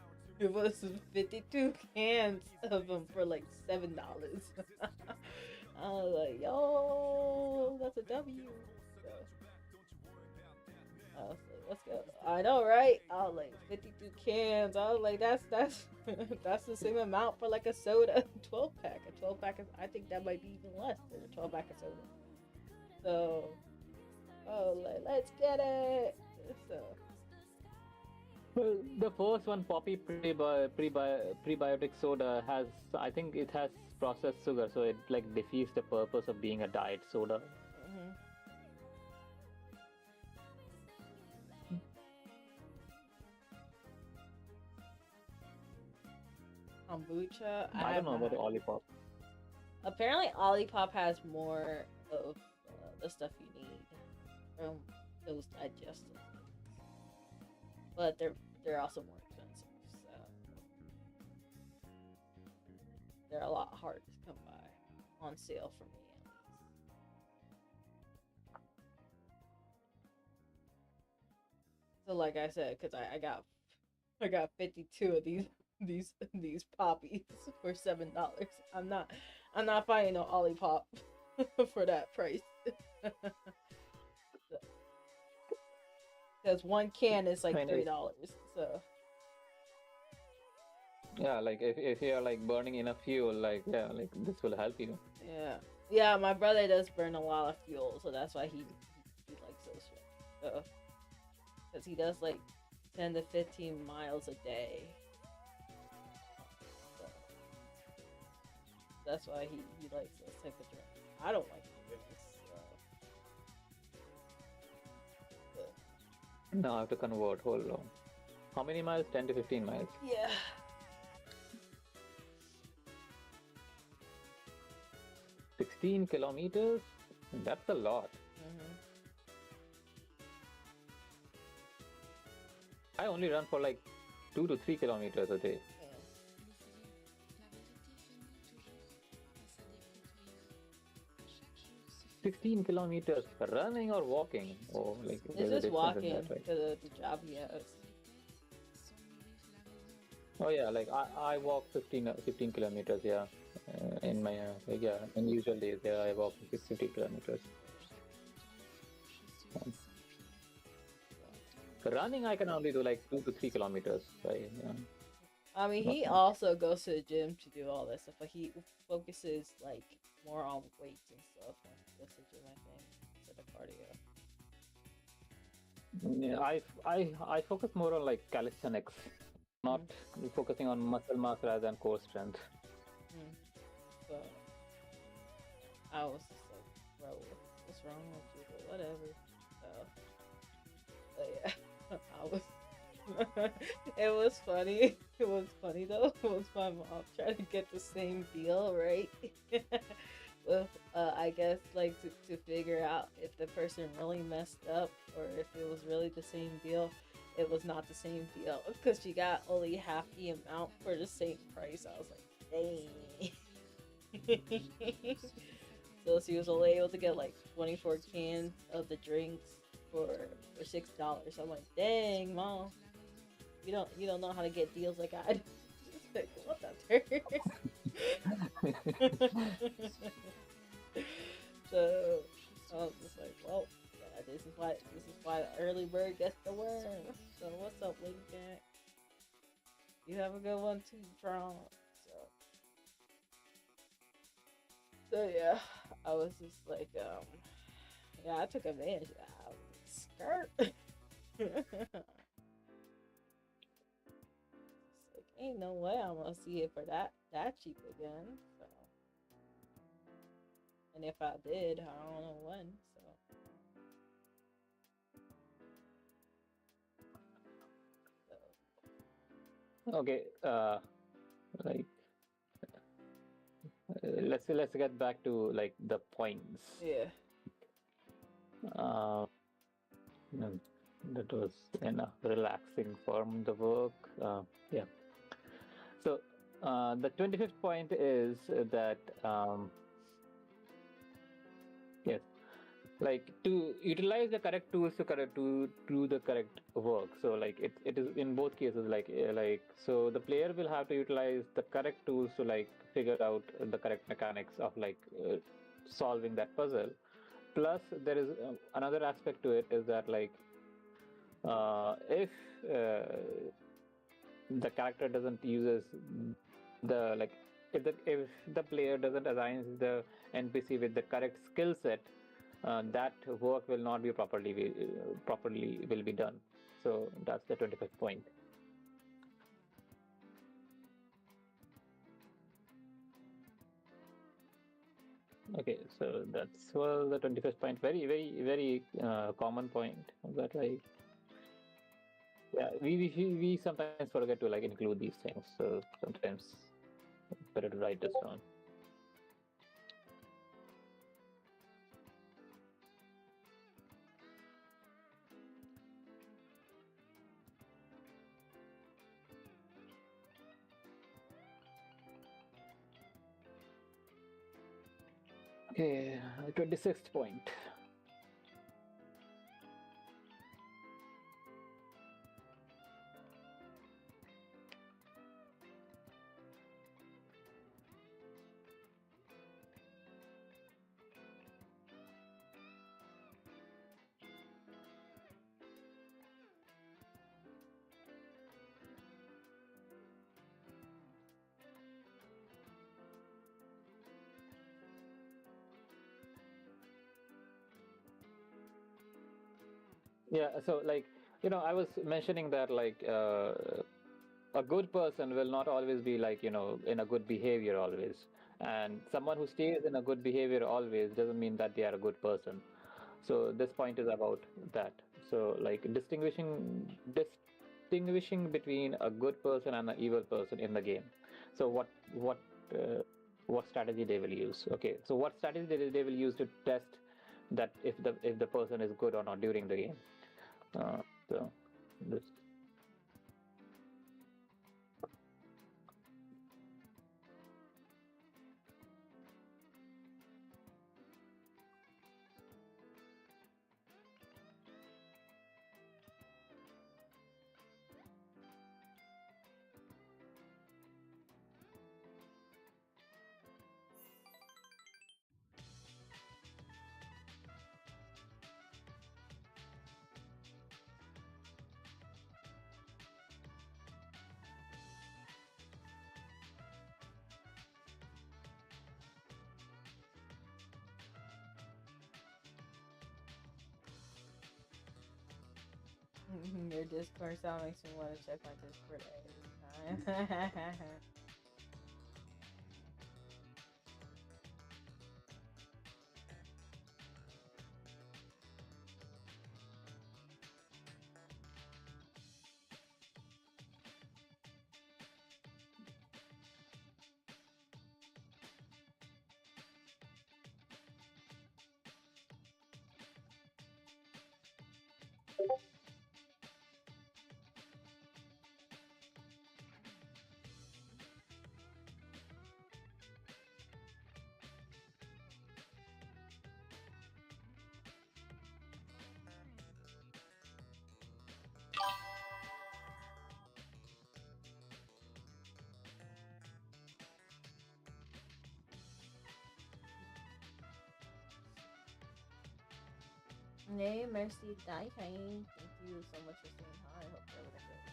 52 cans of them for like $7. I was like, yo, that's a W. So, I was like, let's go. I know, right? I was like 52 cans. I was like, that's that's the same amount for like a soda, 12 pack. A 12 pack is, I think that might be even less than a 12 pack of soda. So, oh, like, let's get it. So, Well, the first one, Poppy prebiotic soda, has, I think it has processed sugar, so it like defeats the purpose of being a diet soda. kombucha. I don't know about Olipop. Apparently, Olipop has more of the stuff you need from those digestive things, but they're also more expensive, so they're a lot harder to come by on sale for me at least. So, like I said, because I got 52 of these poppies for $7. I'm not finding no Olipop for that price. Because one can is like $3. So yeah, like if you're like burning enough fuel, like yeah, like this will help you. yeah, my brother does burn a lot of fuel, so that's why he likes those shit. So, because he does like 10 to 15 miles a day. So, that's why he likes those type of drinks. I don't like drinks. Now I have to convert. Hold on. How many miles? 10 to 15 miles. Yeah. 16 kilometers? That's a lot. I only run for like 2 to 3 kilometers a day. 16 kilometers running or walking? Oh, like It's just walking to the job he has. Oh yeah, like I walk 15 kilometers, yeah, in my yeah, in usual days, yeah, I walk 50 kilometers. Running, I can only do like 2 to 3 kilometers. Right? Yeah. I mean, he also goes to the gym to do all that stuff, but he focuses like more on weights and stuff when he goes to the gym, I think, instead of cardio. Yeah, I focus more on like calisthenics, not focusing on muscle mass rather than core strength. So I was just like, bro, what's wrong with you? But whatever. But yeah, I was. It was funny. It was funny though. It was my mom trying to get the same deal, right? With I guess like to figure out if the person really messed up or if it was really the same deal. It was not the same deal because she got only half the amount for the same price. I was like, dang. So she was only able to get like 24 cans of the drinks for $6. I'm like, dang, mom. You don't know how to get deals like I do. Like, what the So I was just like, well, yeah, this is why the early bird gets the worm. So what's up, Lady Gank? You have a good one too, Tron. So yeah, I was just like, yeah, I took advantage of that. I was like, skirt. pay for that cheap again. So, and if I did, I don't know when. So. Okay. Like let's get back to like the points. Yeah. No, that was enough relaxing from the work. Yeah. So the 25th point is that yes, like to utilize the correct tools to do the correct work. So like it is in both cases like so the player will have to utilize the correct tools to like figure out the correct mechanics of like solving that puzzle. Plus there is another aspect to it is that like if the character doesn't uses the like if the player doesn't assign the NPC with the correct skill set, that work will not be properly will be done. So that's the 25th point. Okay, so that's well the 25th point. Very common point. But like yeah, we sometimes forget to like include these things. So sometimes better to write this down. Okay, 26th point. Yeah, so like I was mentioning that like a good person will not always be like in a good behavior always, and someone who stays in a good behavior always doesn't mean that they are a good person. So this point is about that. So like distinguishing between a good person and an evil person in the game. So uh, what strategy they will use? Okay, so what strategy they will use to test that if the person is good or not during the game. So this. Your Discord sound makes me want to check my Discord every time. Nay, Mercy, Die Kane. Thank you so much for saying hi. I hope you're looking good.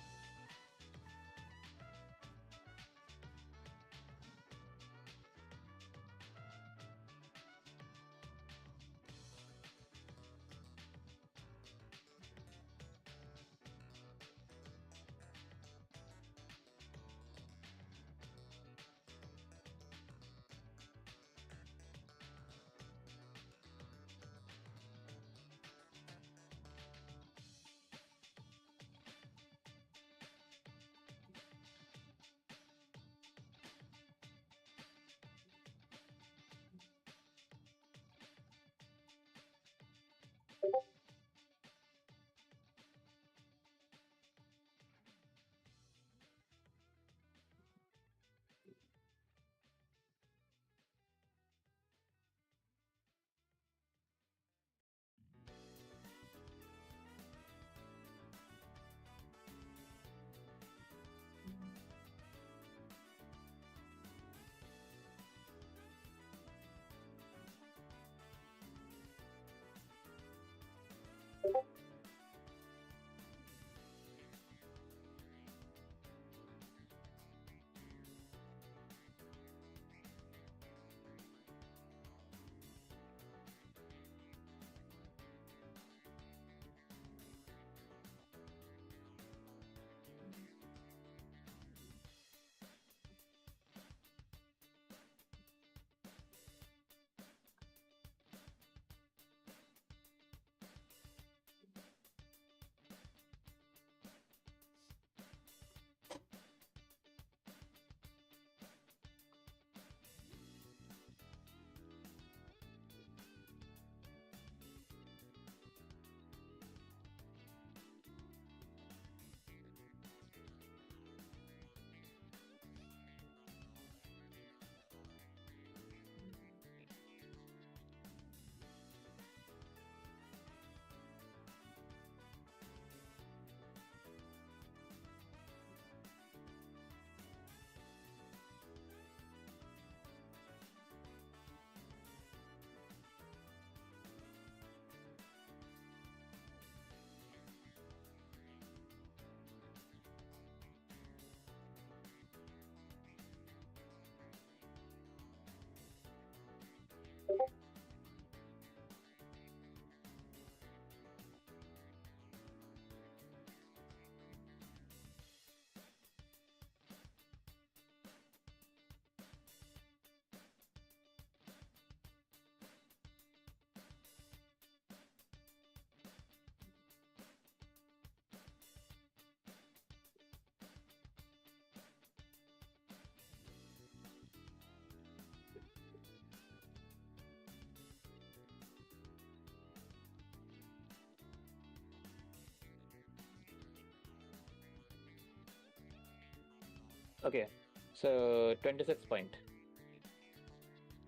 Okay, so 26 point,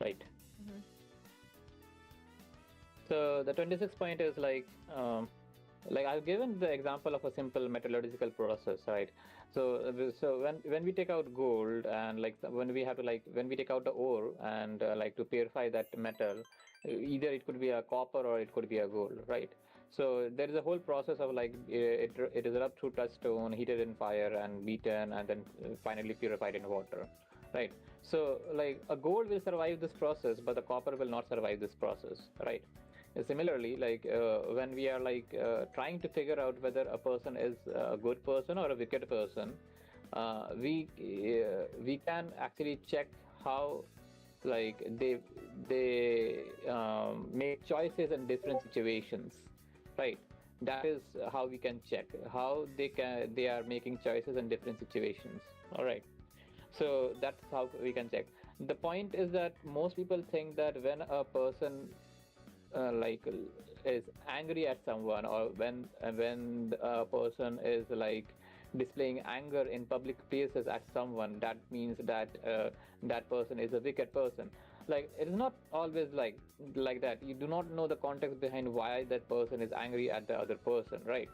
right? Mhm. So the 26 point is like I've given the example of a simple metallurgical process, right? So when we take out gold and like when we have to like when we take out the ore and like to purify that metal, either it could be a copper or it could be a gold, right? So there is a whole process of like it is rubbed through touchstone, heated in fire and beaten, and then finally purified in water, right? So like a gold will survive this process, but the copper will not survive this process, right? Similarly, like when we are like trying to figure out whether a person is a good person or a wicked person, we can actually check how like they make choices in different situations, right? That is how we can check how they are making choices in different situations. All right, so that's how we can check. The point is that most people think that when a person like is angry at someone, or when a person is like displaying anger in public places at someone, that means that that person is a wicked person. Like it is not always like that. You do not know the context behind why that person is angry at the other person, right?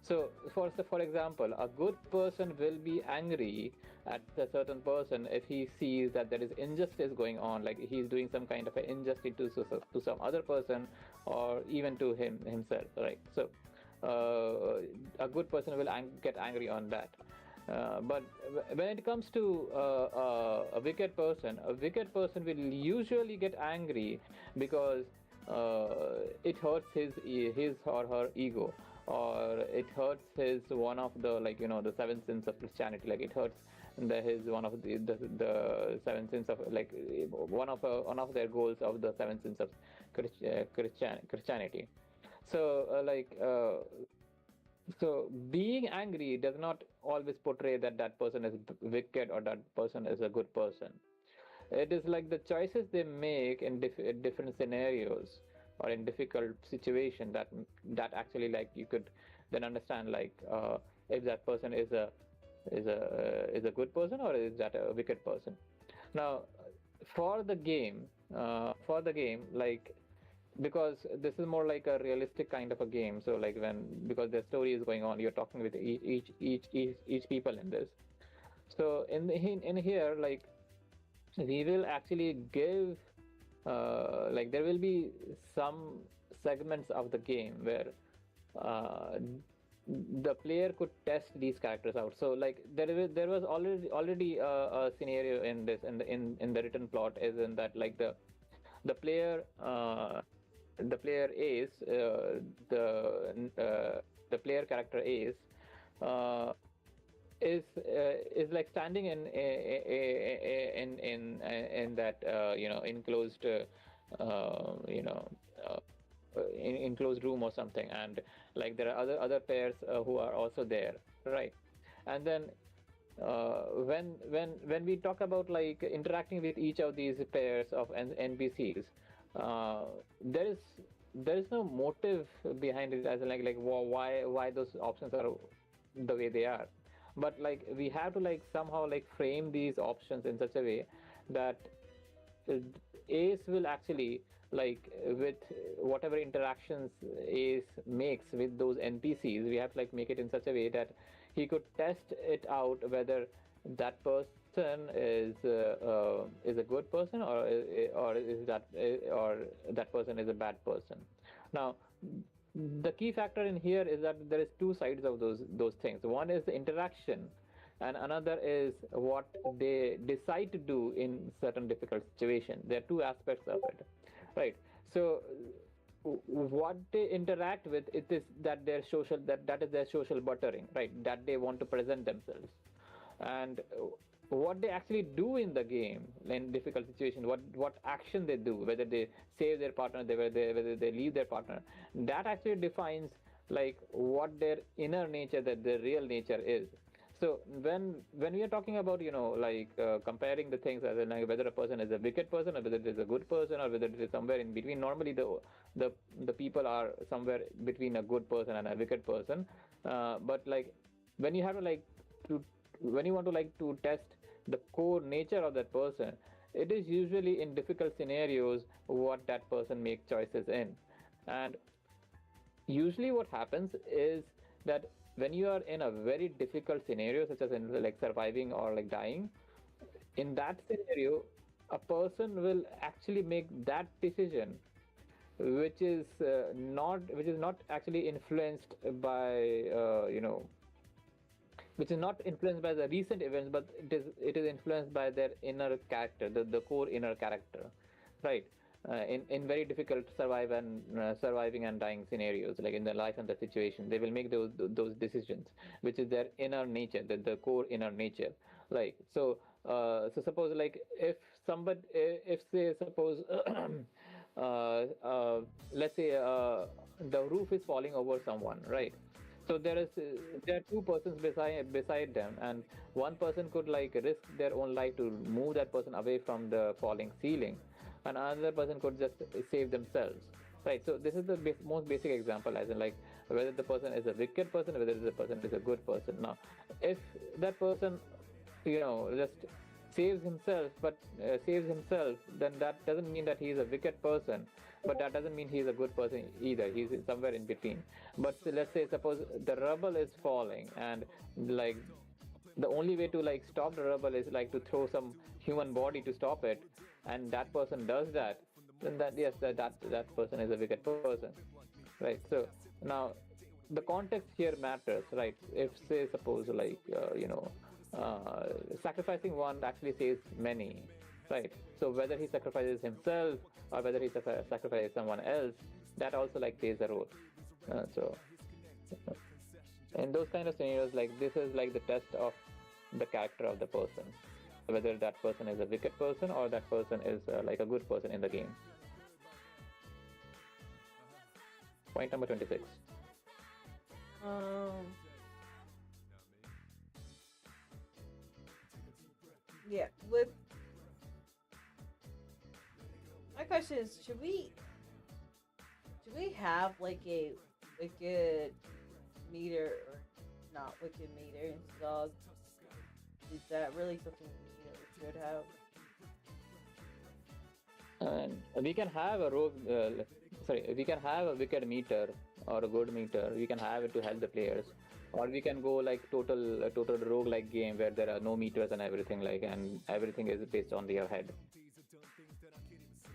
So, for example, a good person will be angry at a certain person if he sees that there is injustice going on, like he's doing some kind of an injustice to some other person, or even to himself, right? So, a good person will get angry on that. But when it comes to a wicked person will usually get angry because it hurts his or her ego, or it hurts his one of the like the seven sins of Christianity. Like it hurts his one of the seven sins of like one of their goals of the seven sins of Christianity. So so being angry does not always portray that that person is wicked or that person is a good person. It is like the choices they make in different scenarios or in difficult situation, that actually like you could then understand like if that person is a good person or is that a wicked person. Now for the game like, because this is more like a realistic kind of a game, so like because the story is going on, you're talking with each people in this. So in here, like we will actually give like there will be some segments of the game where uh, the player could test these characters out. So like there was already a scenario in this in the written plot, is in that like the player Ace, the player character Ace, uh, is like standing in that enclosed enclosed room or something, and like there are other pairs who are also there, right? And then when we talk about like interacting with each of these pairs of NPCs, uh, there is no motive behind it, as in like why those options are the way they are. But like we have to like somehow like frame these options in such a way that uh, Ace will actually like with whatever interactions Ace makes with those NPCs, we have to like make it in such a way that he could test it out whether that person is a good person, or is that or that person is a bad person. Now the key factor in here is that there is two sides of those things. One is the interaction, and another is what they decide to do in certain difficult situation. There are two aspects of it, right? So what they interact with, it is that their social that is their social buttering, right? That they want to present themselves, and what they actually do in the game in difficult situations, what action they do, whether they save their partner, whether they leave their partner, that actually defines like what their inner nature, that their real nature is. So when we are talking about like comparing the things, as in like whether a person is a wicked person or whether it is a good person or whether it is somewhere in between, normally the people are somewhere between a good person and a wicked person, but like when you have to like to when you want to like to test the core nature of that person, it is usually in difficult scenarios what that person makes choices in. And usually what happens is that when you are in a very difficult scenario, such as in like surviving or like dying, in that scenario a person will actually make that decision which is not actually influenced by which is not influenced by the recent events, but it is influenced by their inner character, the core inner character, right? In very difficult surviving and dying scenarios, like in their life and the situation, they will make those decisions, which is their inner nature, the core inner nature. Like so suppose like if say suppose let's say the roof is falling over someone, right? So there are two persons beside them, and one person could like risk their own life to move that person away from the falling ceiling, and another person could just save themselves, right? So this is the most basic example, as in like whether the person is a wicked person or whether the person is a good person. Now if that person just saves himself, then that doesn't mean that he is a wicked person, but that doesn't mean he's a good person either. He's somewhere in between. But let's say suppose the rubble is falling, and like the only way to like stop the rubble is like to throw some human body to stop it, and that person does that, then that yes, that person is a wicked person, right? So now the context here matters, right? If say suppose like sacrificing one actually saves many, right? So whether he sacrifices himself or whether he sacrifices someone else, that also like plays a role. So in those kind of scenarios, like this is like the test of the character of the person, whether that person is a wicked person or that person is like a good person in the game. Point number 26. Yeah, with my question is, should we we have like a wicked meter or not wicked meter installed? Is that really something we should have? And we can have a we can have a wicked meter or a good meter. We can have it to help the players, or we can go like a total rogue like game where there are no meters and everything and everything is based on your head.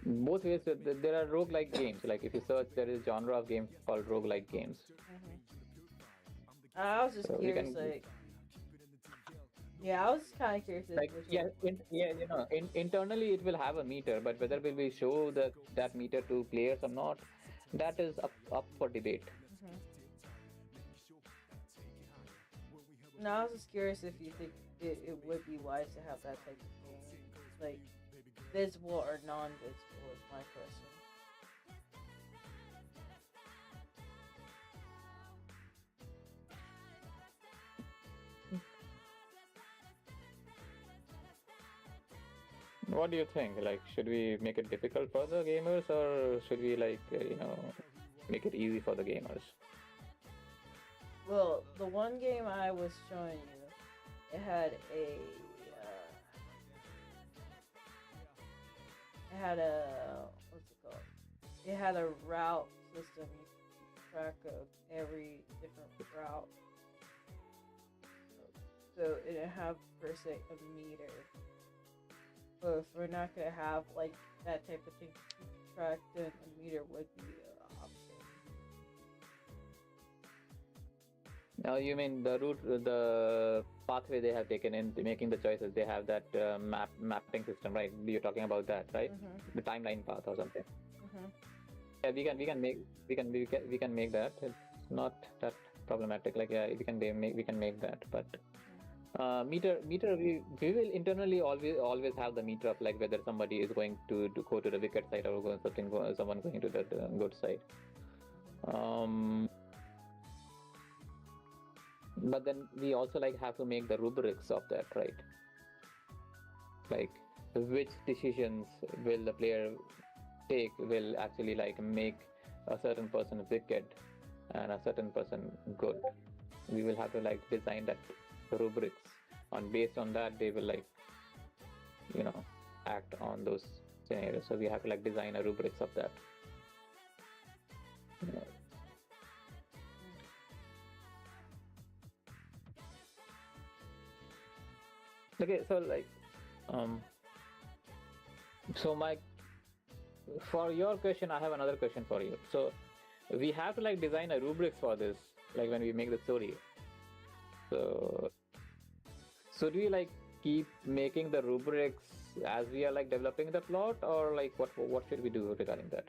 Both ways, there are rogue like games. Like if you search, there is genre of games called rogue like games. I was just So curious, yeah, I was kind of curious. Internally it will have a meter, but whether we will show that meter to players or not, that is up for debate. No, I was just curious if you think it would be wise to have that type of game, like visible or non-visible is my question. What do you think? Like, should we make it difficult for the gamers, or should we make it easy for the gamers? Well, the one game I was showing you, it had what's it called? It had a route system. You could keep track of every different route. So it didn't have per se a meter. But if we're not gonna have like that type of thing to keep track, then a meter would be an option. Now you mean the pathway they have taken in making the choices? They have that mapping system, right? You're talking about that, right? The timeline path or something. Yeah, we can make that. It's not that problematic. Like, yeah, we can make that, but. Meter we will internally always have the meter of like whether somebody is going to go to the wicked side or someone going to the good side. But then we also have to make the rubrics of that, right? Like which decisions will the player take will actually make a certain person wicked and a certain person good. We will have to design that rubrics, and based on that they will act on those scenarios. So we have to design a rubrics of that. Okay, so for your question, I have another question for you. So we have to design a rubrics for this, when we make the story. So should we keep making the rubrics as we are developing the plot, or what should we do regarding that?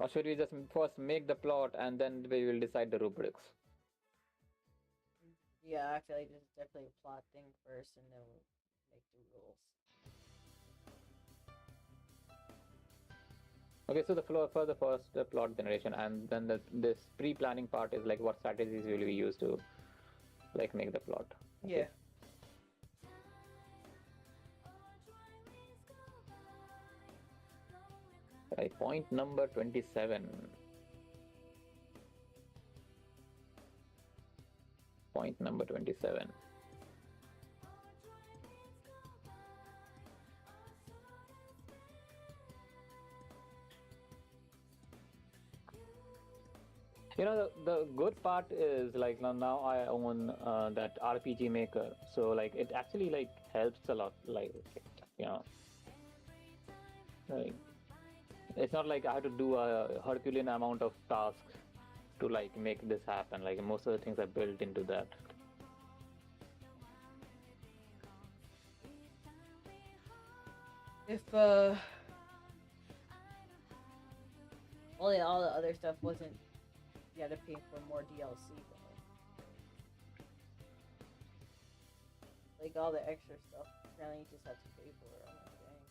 Or should we just first make the plot and then we will decide the rubrics? Yeah, actually, this is definitely a plot thing first, and then we'll make the rules. Okay, so for the first plot generation, and then this pre-planning part is what strategies will we use to make the plot? Okay. Yeah. Right, point number 27. Point number 27. The good part is now I own that RPG maker, so it actually helps a lot. It's not I have to do a Herculean amount of tasks to make this happen. Most of the things are built into that. If only all the other stuff wasn't, you had to pay for more DLC though. All the extra stuff, apparently you just have to pay for it on the game.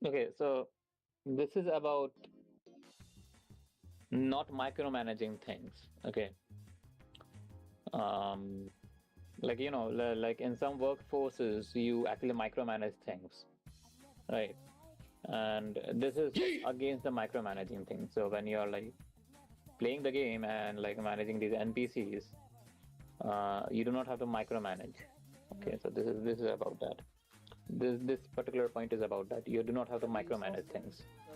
Okay, so this is about not micromanaging things. Okay. Um, like like in some workforces, you actually micromanage things, right? And this is against the micromanaging thing. So when you're like playing the game and like managing these NPCs, you do not have to micromanage. Okay, so this is about that. This particular point is about that. You do not have to micromanage things. Oh,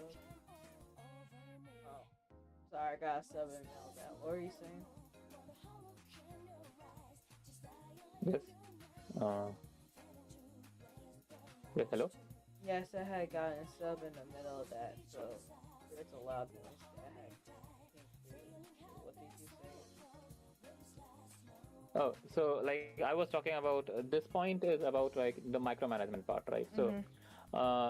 sorry, I got 7 now. What were you saying? Yes. Uh, yes. Hello. Yes, I had gotten sub in the middle of that, so it's a loud noise that I had. What did you say? Oh, so like I was talking about this point is about like the micromanagement part, right? So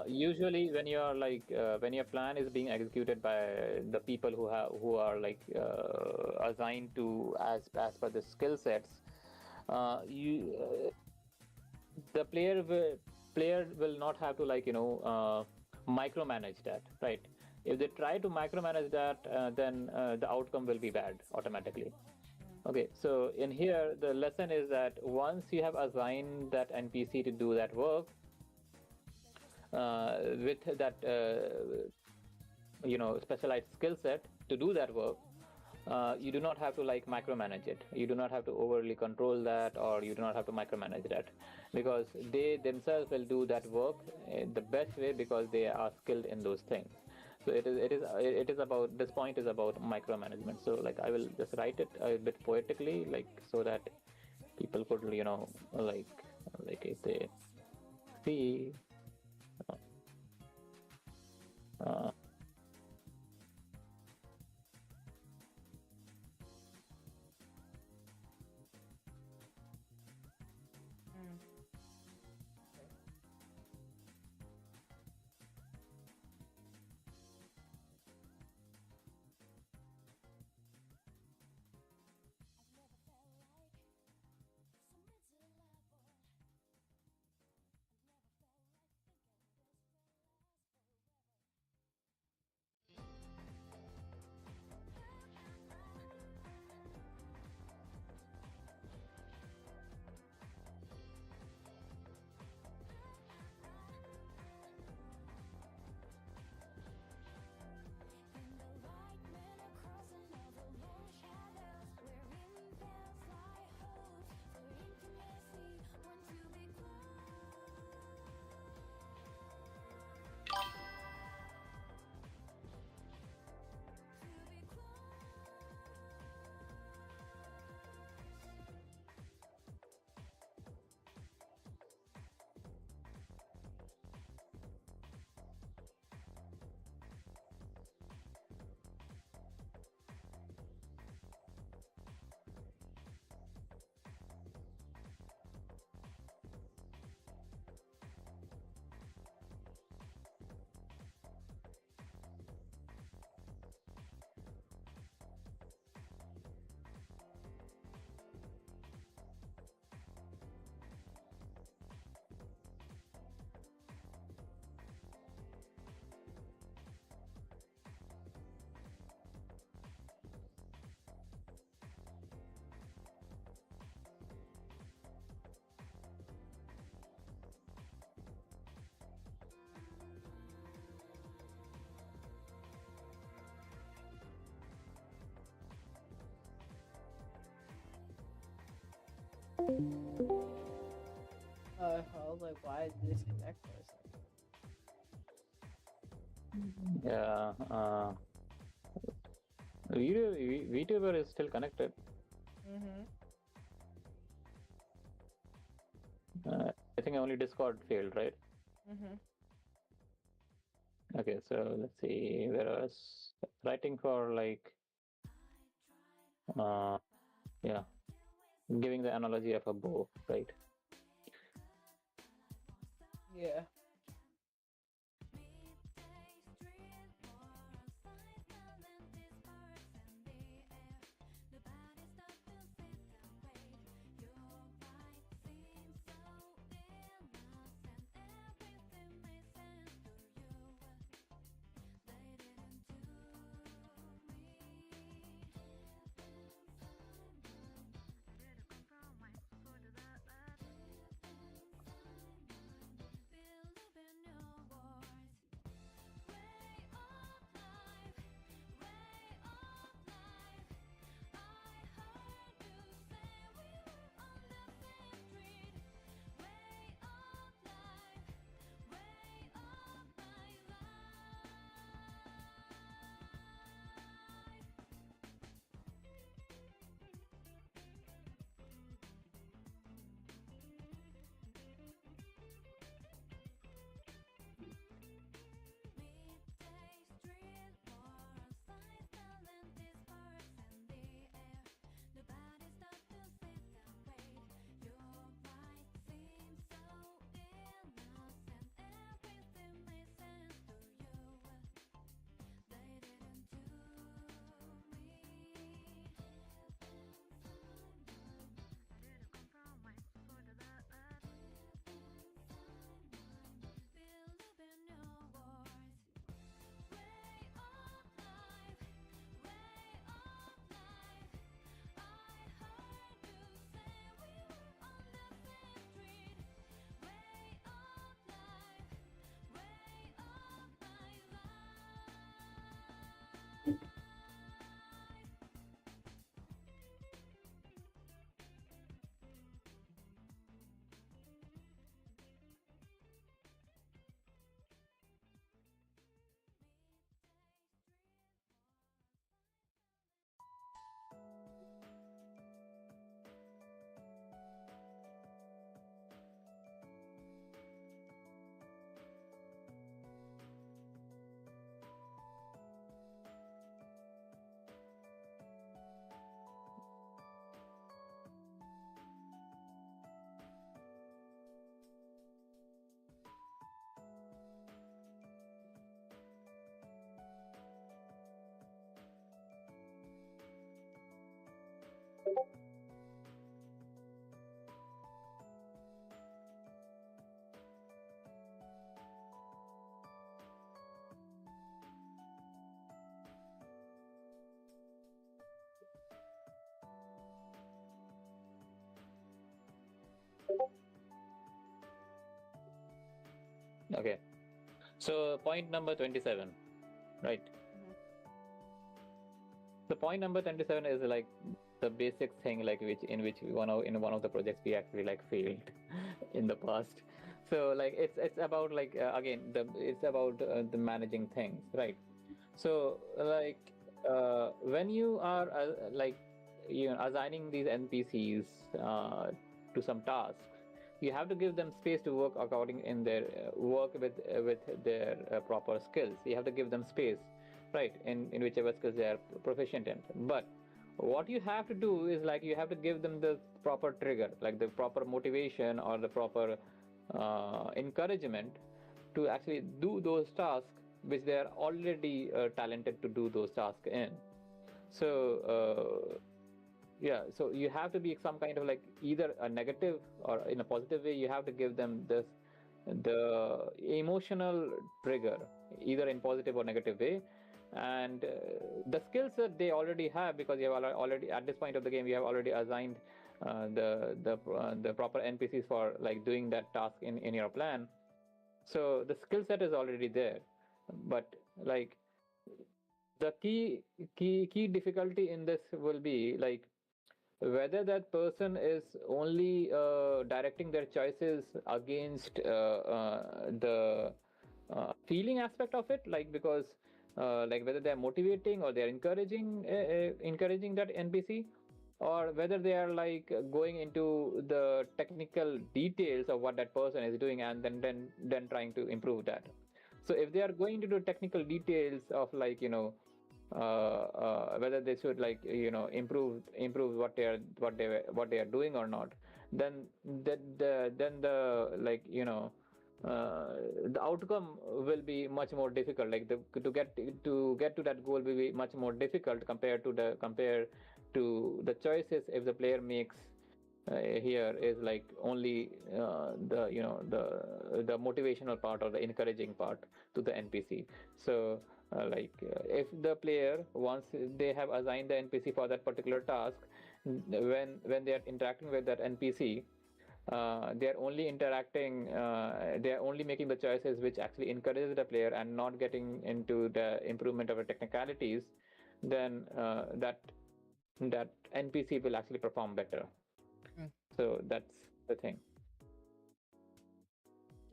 usually when you're like when your plan is being executed by the people who are like assigned to as per the skill sets, you the player will not have to like micromanage that, right? If they try to micromanage that, then the outcome will be bad automatically. Okay, so in here the lesson is that once you have assigned that NPC to do that work with that specialized skill set to do that work, you do not have to like micromanage it. You do not have to overly control that, or you do not have to micromanage that, because they themselves will do that work the best way because they are skilled in those things. So it is about, this point is about micromanagement. So like I will just write it a bit poetically, like so that people could like if they see uh, I was like, why did this connect for a second? yeah, Vtuber is still connected. I think only Discord failed, right? Okay, so let's see. Whereas writing for like, yeah, giving the analogy of a bow, right? Yeah. Okay. So point number 27, right? The point number 27 is like the basic thing, like which in one of the projects we actually like failed in the past. So like it's about like again it's about the managing things, right? So like when you are assigning these NPCs to some tasks, you have to give them space to work according in their work with their proper skills. You have to give them space, right, in whichever skills they are proficient in. But what you have to do is like you have to give them the proper trigger, like the proper motivation or the proper encouragement to actually do those tasks which they are already talented to do those tasks in. So yeah, so you have to be some kind of like either a negative or in a positive way. You have to give them the emotional trigger, either in positive or negative way, and the skills that they already have, because you have already at this point of the game you have already assigned the proper NPCs for like doing that task in your plan. So the skill set is already there, but like the key difficulty in this will be like whether that person is only directing their choices against the feeling aspect of it, like because like whether they're motivating or they're encouraging that NPC, or whether they are like going into the technical details of what that person is doing and then trying to improve that. So if they are going into technical details of like whether they should like improve what they are doing or not, then the like the outcome will be much more difficult. Like to get to that goal will be much more difficult compared to the choices if the player makes here is like only the motivational part or the encouraging part to the NPC. So if the player, once they have assigned the NPC for that particular task, when they are interacting with that NPC, they are only interacting, they are only making the choices which actually encourages the player and not getting into the improvement of the technicalities, then that NPC will actually perform better. So that's the thing.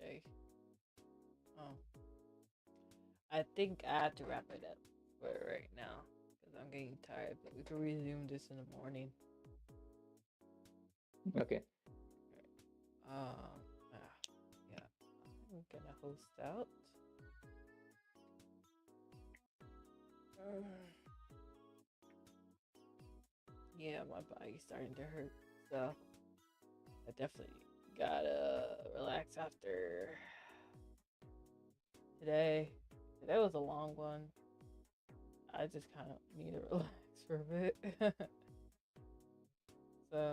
Okay. Oh. I think I have to wrap it up for right now because I'm getting tired, but we can resume this in the morning. Okay. Yeah. I'm gonna host out. Yeah, my body's starting to hurt, so I definitely gotta relax after today. Today was a long one. I just kind of need to relax for a bit.